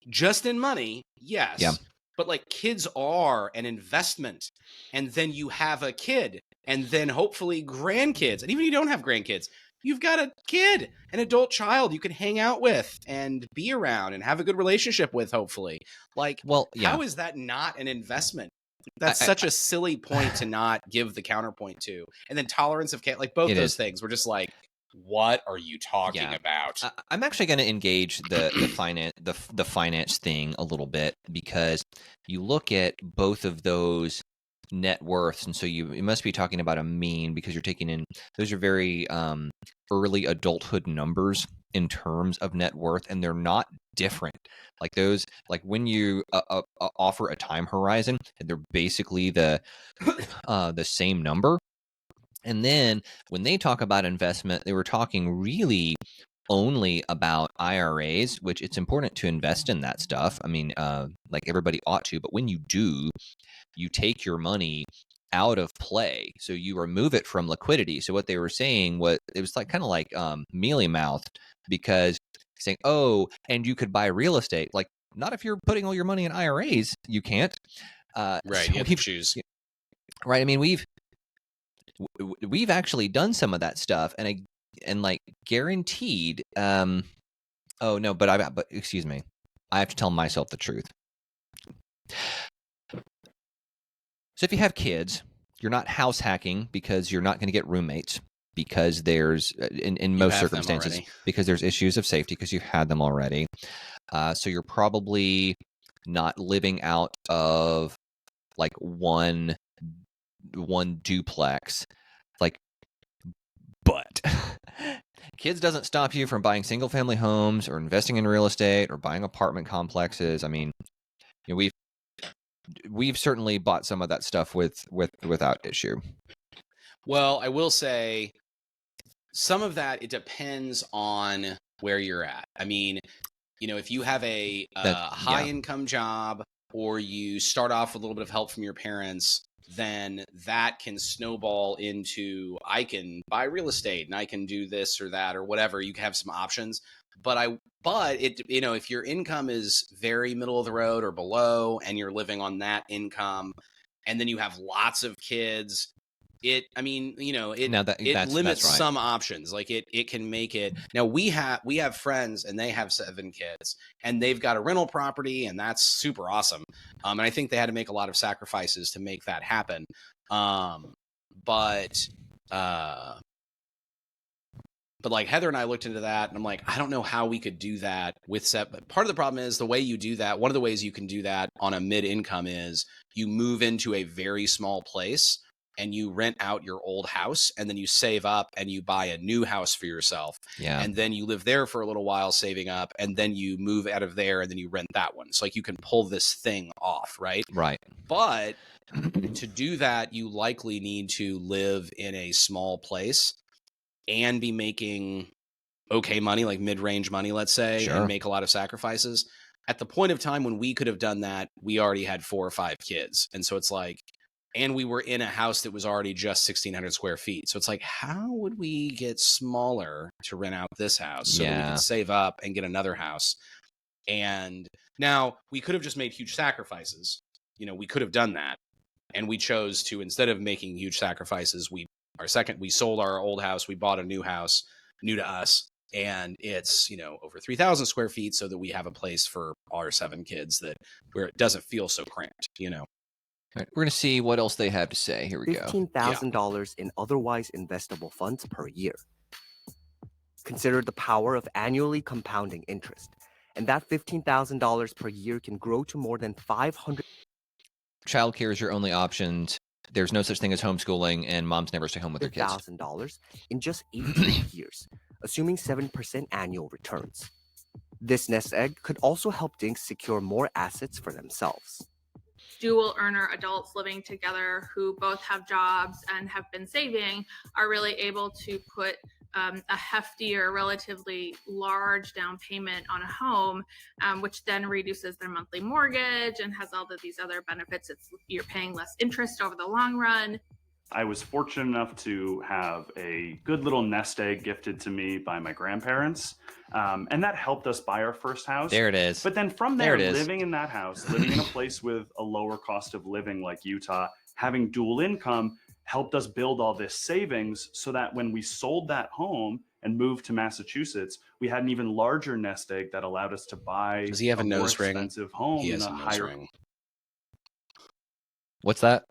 just in money." Yes. Yeah. But like, kids are an investment, and then you have a kid, and then hopefully grandkids. And even if you don't have grandkids, you've got a kid, an adult child you can hang out with and be around and have a good relationship with, hopefully. Like, Well, yeah. how is that not an investment? That's such a silly point to not give the counterpoint to. And then tolerance of like both those things. We're just like, what are you talking about? I'm actually going to engage the finance thing a little bit, because you look at both of those net worths, and so you must be talking about a mean, because you're taking in, those are very early adulthood numbers in terms of net worth, and they're not different. Like those, like when you offer a time horizon, they're basically the same number. And then when they talk about investment, they were talking really only about IRAs, which it's important to invest in that stuff. I mean, like everybody ought to, but when you do, you take your money out of play. So you remove it from liquidity. So what they were saying was, it was like kind of like mealy mouthed, because saying, oh, and you could buy real estate. Like, not if you're putting all your money in IRAs, you can't. Right, so you have to choose. Right, I mean, we've actually done some of that stuff, and like guaranteed. Oh no, but excuse me, I have to tell myself the truth. So if you have kids, you're not house hacking, because you're not going to get roommates, because there's in most circumstances, because there's issues of safety, because you've had them already. So you're probably not living out of like one duplex. Like, but kids doesn't stop you from buying single family homes or investing in real estate or buying apartment complexes. I mean, you know, we've certainly bought some of that stuff without issue. Well, I will say some of that, it depends on where you're at. I mean, you know, if you have a high income job, or you start off with a little bit of help from your parents, then that can snowball into, I can buy real estate and I can do this or that or whatever. You can have some options. But it, you know, if your income is very middle of the road or below, and you're living on that income, and then you have lots of kids, it limits some options. Like it can make it. Now we have friends, and they have 7 kids, and they've got a rental property, and that's super awesome. And I think they had to make a lot of sacrifices to make that happen. But like Heather and I looked into that, and I'm like, I don't know how we could do that with set. But part of the problem is the way you do that. One of the ways you can do that on a mid-income is you move into a very small place, and you rent out your old house, and then you save up and you buy a new house for yourself. Yeah. And then you live there for a little while saving up, and then you move out of there, and then you rent that one. So like you can pull this thing off, right? Right. But to do that, you likely need to live in a small place and be making okay money, like mid-range money, let's say, Sure. and make a lot of sacrifices. At the point of time when we could have done that, we already had 4 or 5 kids. And so it's like, and we were in a house that was already just 1,600 square feet. So it's like, how would we get smaller to rent out this house so that we could save up and get another house? And now we could have just made huge sacrifices. You know, we could have done that. And we chose to, instead of making huge sacrifices, we sold our old house. We bought a new house, new to us. And it's, you know, over 3,000 square feet, so that we have a place for our 7 kids where it doesn't feel so cramped, you know. All right, we're going to see what else they have to say. Here we go. $15,000 in otherwise investable funds per year. Consider the power of annually compounding interest. And that $15,000 per year can grow to more than 500. Childcare is your only option. There's no such thing as homeschooling, and moms never stay home with their kids. $1,000 in just 18 years, assuming 7% annual returns. This nest egg could also help dinks secure more assets for themselves. Dual earner adults living together who both have jobs and have been saving are really able to put a hefty or relatively large down payment on a home, which then reduces their monthly mortgage and has all of these other benefits. You're paying less interest over the long run. I was fortunate enough to have a good little nest egg gifted to me by my grandparents. And that helped us buy our first house. There it is. But then from there living in that house, living in a place with a lower cost of living like Utah, having dual income helped us build all this savings so that when we sold that home and moved to Massachusetts, we had an even larger nest egg that allowed us to buy Does he have a more nose ring? expensive home He in has a a nose higher ring. What's that?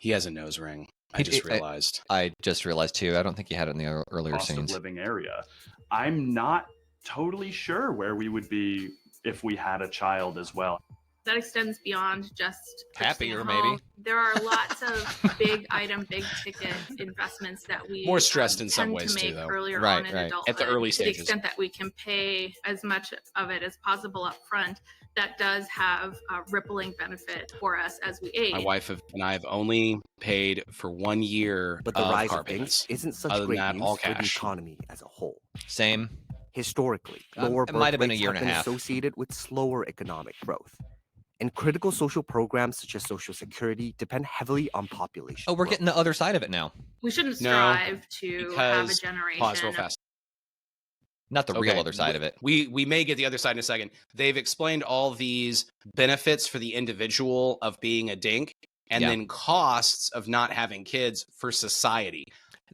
He has a nose ring. I just realized. I just realized too. I don't think you had it in the earlier cost of scenes. living area. I'm not totally sure where we would be if we had a child as well. That extends beyond just purchasing Happier, a maybe. home. There are lots of big item, big ticket investments that we More stressed in some tend ways to too, make though. earlier Right, on in right. adulthood. At the early to stages. the extent that we can pay as much of it as possible up front, that does have a rippling benefit for us as we age. My wife and I have only paid for 1 year But the of rise car of DINKs payments. isn't such Other than great that, news all for the cash. economy as a whole. Same. Historically, lower it birth might have been a rates year have and a been half. associated with slower economic growth. And critical social programs such as Social Security depend heavily on population Oh, we're growth. getting the other side of it now. We shouldn't No, strive to have a Because generation pause real of fast. Not the real other side of it. We may get the other side in a second. They've explained all these benefits for the individual of being a dink, and Yeah. then costs of not having kids for society.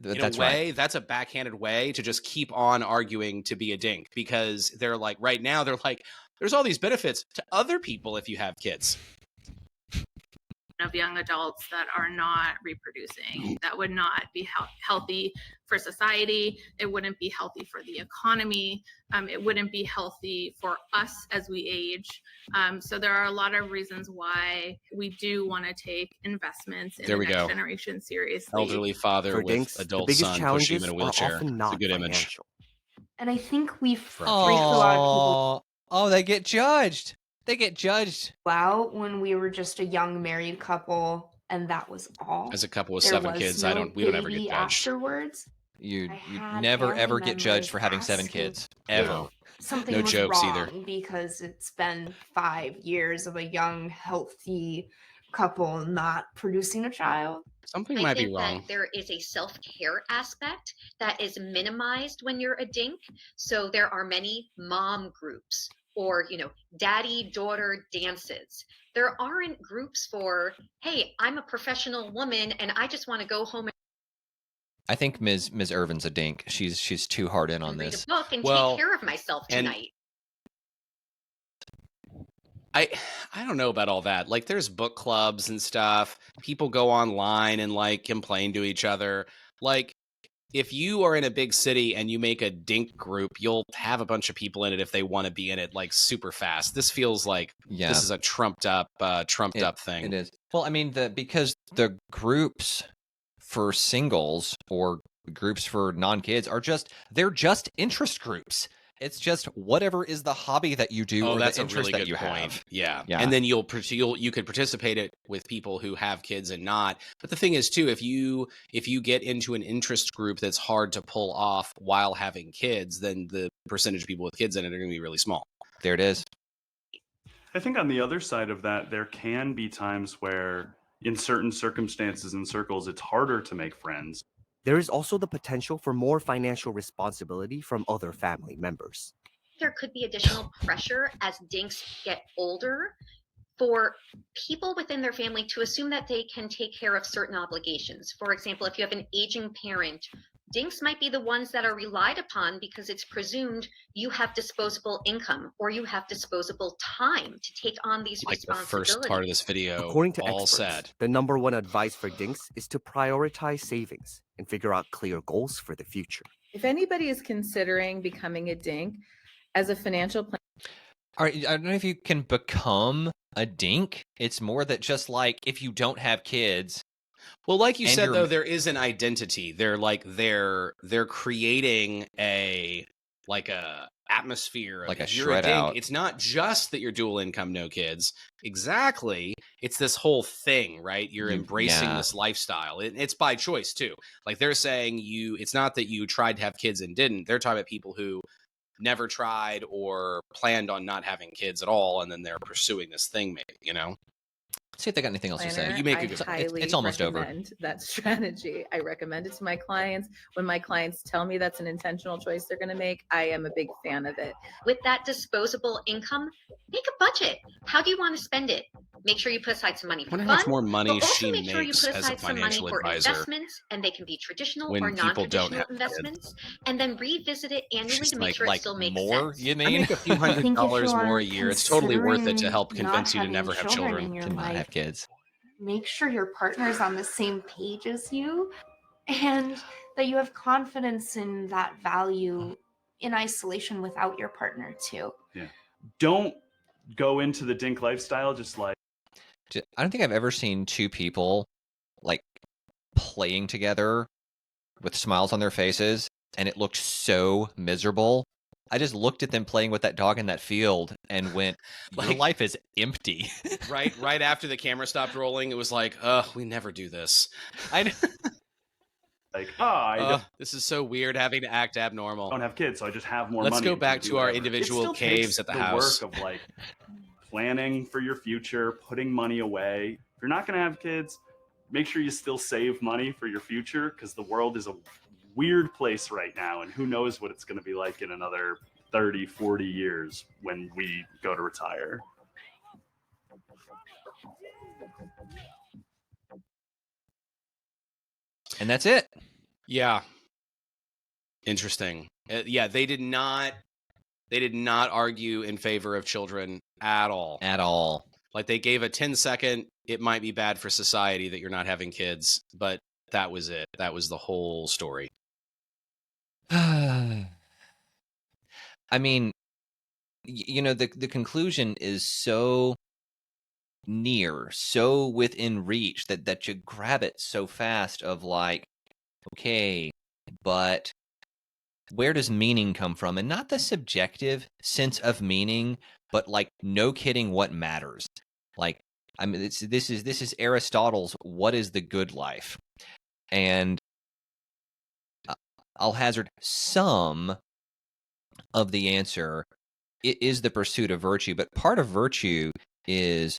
In That's a way, that's a backhanded way to just keep on arguing to be a dink, because they're like, right now, they're like, there's all these benefits to other people if you have kids. of young adults that are not reproducing. That would not be healthy for society. It wouldn't be healthy for the economy. It wouldn't be healthy for us as we age. So there are a lot of reasons why we do want to take investments in There the we next go. generation seriously. Elderly father For with DINKs, the adult biggest son pushing him challenges in a are wheelchair. often It's a not good image. financial. And I think we've For freaked a lot of people Oh, they get judged. They get judged. out when we were just a young married couple, and that was all. As a couple with There 7 was kids, no we don't ever get baby judged. afterwards. You I you had never family ever get judged members for having 7 asking kids. Ever. Ever. Something No was jokes wrong either. because it's been 5 years of a young, healthy couple not producing a child. Something I might be think wrong. that there is a self-care aspect that is minimized when you're a dink. So there are many mom groups or, daddy-daughter dances. There aren't groups for, hey, I'm a professional woman and I just want to go home I think Ms. Irvin's a dink. She's too hard in on and read a this. book and Well, take care of myself and- tonight. I don't know about all that. Like, there's book clubs and stuff. People go online and like complain to each other. Like, if you are in a big city and you make a dink group, you'll have a bunch of people in it if they want to be in it, like, super fast. This feels like Yeah. this is a trumped up thing. It is. Well, I mean, because the groups for singles or groups for non-kids they're just interest groups. It's just whatever is the hobby that you do or that's the a interest really that good you point. have. Yeah. Yeah. And then you could participate it with people who have kids and not. But the thing is too, if you get into an interest group that's hard to pull off while having kids, then the percentage of people with kids in it are going to be really small. There it is. I think on the other side of that, there can be times where in certain circumstances and circles, it's harder to make friends. There is also the potential for more financial responsibility from other family members. There could be additional pressure as dinks get older for people within their family to assume that they can take care of certain obligations. For example, if you have an aging parent, dinks might be the ones that are relied upon because it's presumed you have disposable income or you have disposable time to take on these Like the responsibilities. first part of this video, According to all experts, said. the number one advice for dinks is to prioritize savings and figure out clear goals for the future. If anybody is considering becoming a dink as a financial plan, All right, I don't know if you can become a dink. It's more that just like if you don't have kids. Well, like you And said, you're- though, there is an identity. They're creating a atmosphere of, Like a if you're shred dink, out. It's not just that you're dual income, no kids. Exactly. It's this whole thing, right? You're embracing Yeah. this lifestyle. It's by choice too. Like they're saying it's not that you tried to have kids and didn't. They're talking about people who never tried or planned on not having kids at all, and then they're pursuing this thing, maybe, See if they got anything else to say. planner. You make a I good- highly it's almost over. recommend that strategy. I recommend it to my clients. When my clients tell me that's an intentional choice they're going to make, I am a big fan of it. With that disposable income, make a budget. How do you want to spend it? Make sure you put aside some money I for wonder how fun, much more money but also she make sure you makes put as a aside some money financial for advisor investments, and they can be traditional when or people don't non-traditional have kids. investments, and then revisit it annually She's to make sure it still makes more, sense. you I mean? make a few I hundred think if you dollars more are a year. It's totally worth it to help considering convince you not to never having have children. in your To not life, have kids. make sure your partner's on the same page as you and that you have confidence in that value in isolation without your partner too. Don't go into the dink lifestyle just like, I don't think I've ever seen two people like playing together with smiles on their faces, and it looked so miserable. I just looked at them playing with that dog in that field and went, "Your Like- life is empty." right after the camera stopped rolling, it was like, we never do this. This is so weird having to act abnormal. don't have kids, so I just have more Let's money. go and back can do to our whatever. individual It still caves takes at the the house. work of like planning for your future, putting money away. If you're not going to have kids, make sure you still save money for your future, because the world is a weird place right now, and who knows what it's going to be like in another 30, 40 years when we go to retire. And that's it. Yeah. Interesting. Yeah, they did not argue in favor of children at all. At all. Like, they gave a 10-second, it might be bad for society that you're not having kids, but that was it. That was the whole story. I mean, the conclusion is so near, so within reach that you grab it so fast of like, okay, but where does meaning come from? And not the subjective sense of meaning, but like, no kidding, what matters? Like, I mean, this is Aristotle's "What is the good life?" And I'll hazard some of the answer. It is the pursuit of virtue, but part of virtue is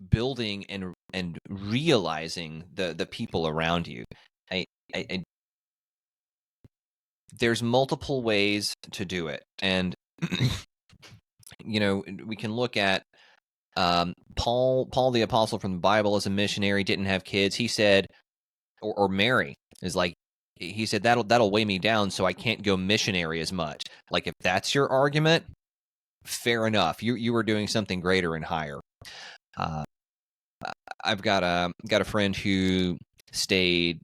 building and realizing the people around you. There's multiple ways to do it, and we can look at Paul the apostle from the Bible as a missionary, didn't have kids. He said, or Mary is like, he said that'll weigh me down, so I can't go missionary as much. Like, if that's your argument, fair enough. You were doing something greater and higher. I've got a friend who stayed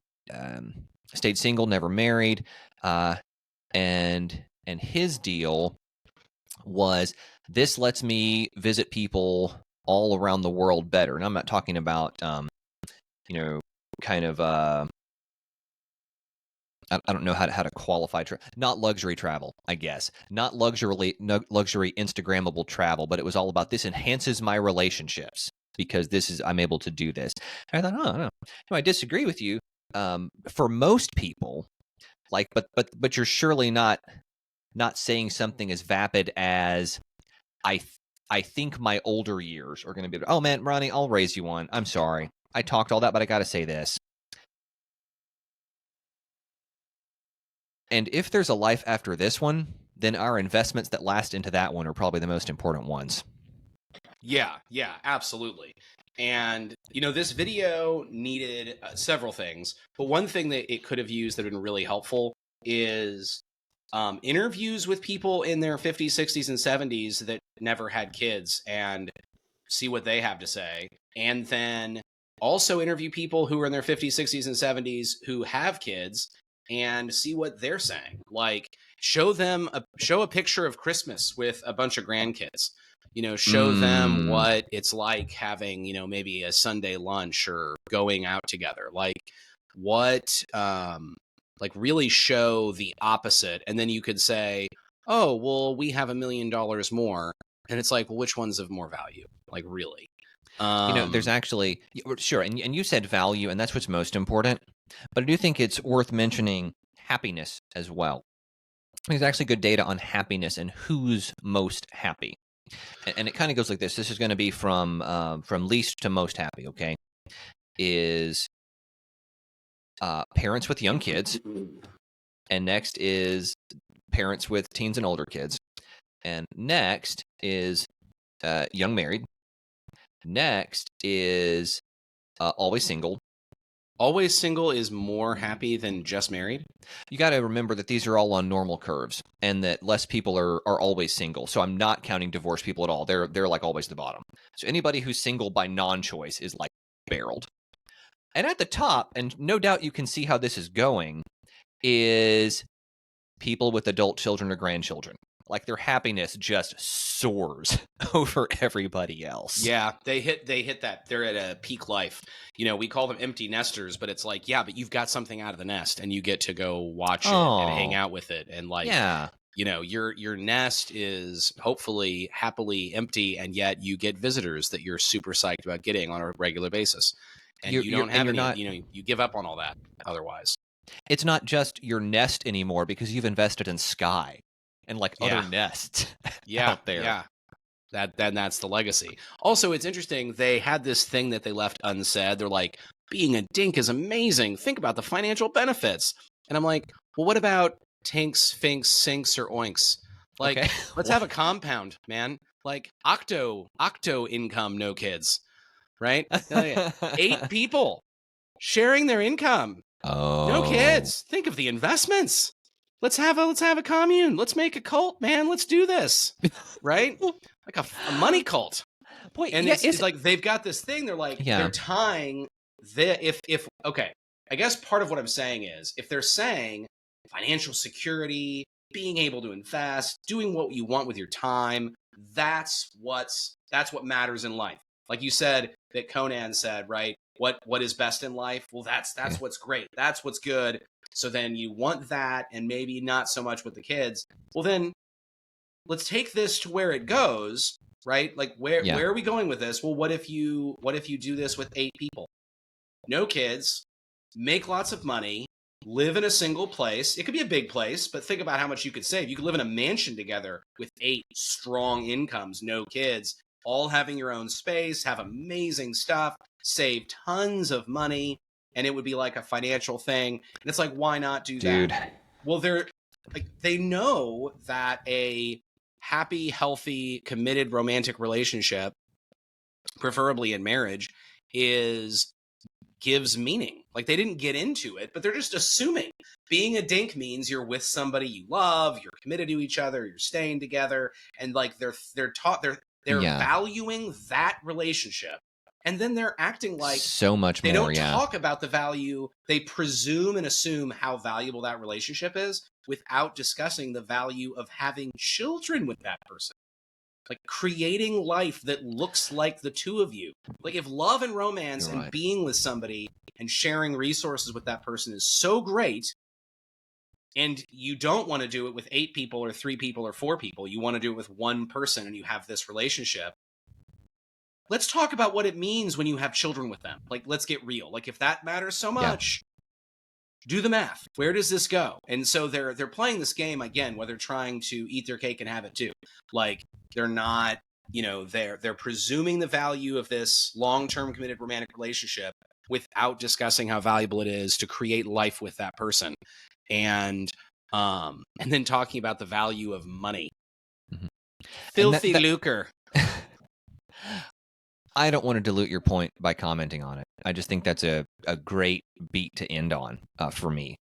single, never married, and his deal was, this lets me visit people all around the world better. And I'm not talking about kind of I don't know how to qualify not luxury travel, I guess, not luxury Instagrammable travel, but it was all about, this enhances my relationships because I'm able to do this. And I thought, oh, no, I disagree with you. For most people, like, but you're surely not saying something as vapid as, I think my older years are going to be, oh man, Ronnie, I'll raise you one. I'm sorry, I talked all that, but I got to say this. And if there's a life after this one, then our investments that last into that one are probably the most important ones. Yeah, absolutely. And, this video needed several things, but one thing that it could have used that would have been really helpful is interviews with people in their 50s, 60s, and 70s that never had kids, and see what they have to say. And then also interview people who are in their 50s, 60s, and 70s who have kids and see what they're saying. Like, show a picture of Christmas with a bunch of grandkids. Show them what it's like having, maybe a Sunday lunch or going out together. Like, what, really show the opposite. And then you could say, oh, well, we have $1 million more. And it's like, well, which one's of more value? Like, really? There's actually, sure, and you said value, and that's what's most important. But I do think it's worth mentioning happiness as well. There's actually good data on happiness and who's most happy. And it kind of goes like this. This is going to be from least to most happy. Okay, is parents with young kids, and next is parents with teens and older kids, and next is young married. Next is always single. Always single is more happy than just married. You got to remember that these are all on normal curves, and that less people are always single. So I'm not counting divorced people at all. They're like always the bottom. So anybody who's single by non-choice is like barreled. And at the top, and no doubt you can see how this is going, is people with adult children or grandchildren. Like their happiness just soars over everybody else. Yeah, they hit that. They're at a peak life. You know, we call them empty nesters, but it's like, yeah, but you've got something out of the nest and you get to go watch it and hang out with it. And like, yeah, you know, your nest is hopefully happily empty, and yet you get visitors that you're super psyched about getting on a regular basis. And you don't have any, you know, you give up on all that otherwise. It's not just your nest anymore because you've invested in Sky and like other nests out there. Yeah. That's the legacy. Also, it's interesting. They had this thing that they left unsaid. They're like, being a dink is amazing. Think about the financial benefits. And I'm like, well, what about tinks, finks, sinks, or oinks? Like, let's have a compound, man. Like octo income, no kids, right? 8 people sharing their income. Oh, no kids. Think of the investments. Let's have a commune. Let's make a cult, man. Let's do this, right? Like a money cult. Boy, and it's like they've got this thing. They're like they're tying if okay. I guess part of what I'm saying is if they're saying financial security, being able to invest, doing what you want with your time, that's what matters in life. Like you said, that Conan said, right? What is best in life? Well, that's what's great. That's what's good. So then you want that, and maybe not so much with the kids. Well, then let's take this to where it goes, right? Like where are we going with this? Well, what if you do this with 8 people? No kids, make lots of money, live in a single place. It could be a big place, but think about how much you could save. You could live in a mansion together with 8 strong incomes, no kids, all having your own space, have amazing stuff, save tons of money, and it would be like a financial thing. And it's like, why not do that? Well, they know that a happy, healthy, committed romantic relationship, preferably in marriage, gives meaning. Like they didn't get into it, but they're just assuming being a dink means you're with somebody you love, you're committed to each other, you're staying together, and like they're valuing that relationship. And then they're acting like so much more. They don't talk about the value. They presume and assume how valuable that relationship is without discussing the value of having children with that person. Like creating life that looks like the two of you. Like if love and romance and being with somebody and sharing resources with that person is so great, and you don't want to do it with 8 people or 3 people or 4 people, you want to do it with one person and you have this relationship. Let's talk about what it means when you have children with them. Like, let's get real. Like, if that matters so much, do the math. Where does this go? And so they're playing this game again, where they're trying to eat their cake and have it too. Like, they're not, you know, they're presuming the value of this long-term committed romantic relationship without discussing how valuable it is to create life with that person, and then talking about the value of money. Filthy lucre. I don't want to dilute your point by commenting on it. I just think that's a great beat to end on for me.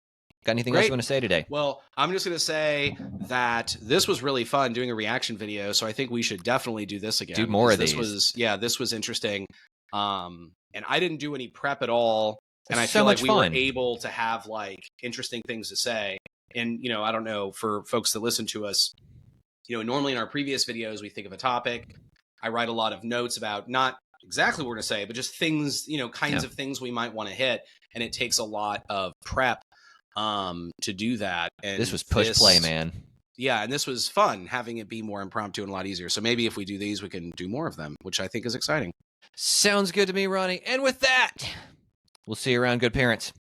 Got anything else you want to say today? Well, I'm just going to say that this was really fun doing a reaction video, so I think we should definitely do this again. Do more of these. This was interesting. And I didn't do any prep at all, and I so feel like we were able to have like interesting things to say. And, you know, I don't know, for folks that listen to us, you know, normally in our previous videos, we think of a topic. I write a lot of notes about not exactly what we're going to say, but just things, you know, kinds of things we might want to hit. And it takes a lot of prep to do that. And this was push play, man. Yeah. And this was fun having it be more impromptu and a lot easier. So maybe if we do these, we can do more of them, which I think is exciting. Sounds good to me, Ronnie. And with that, we'll see you around, good parents.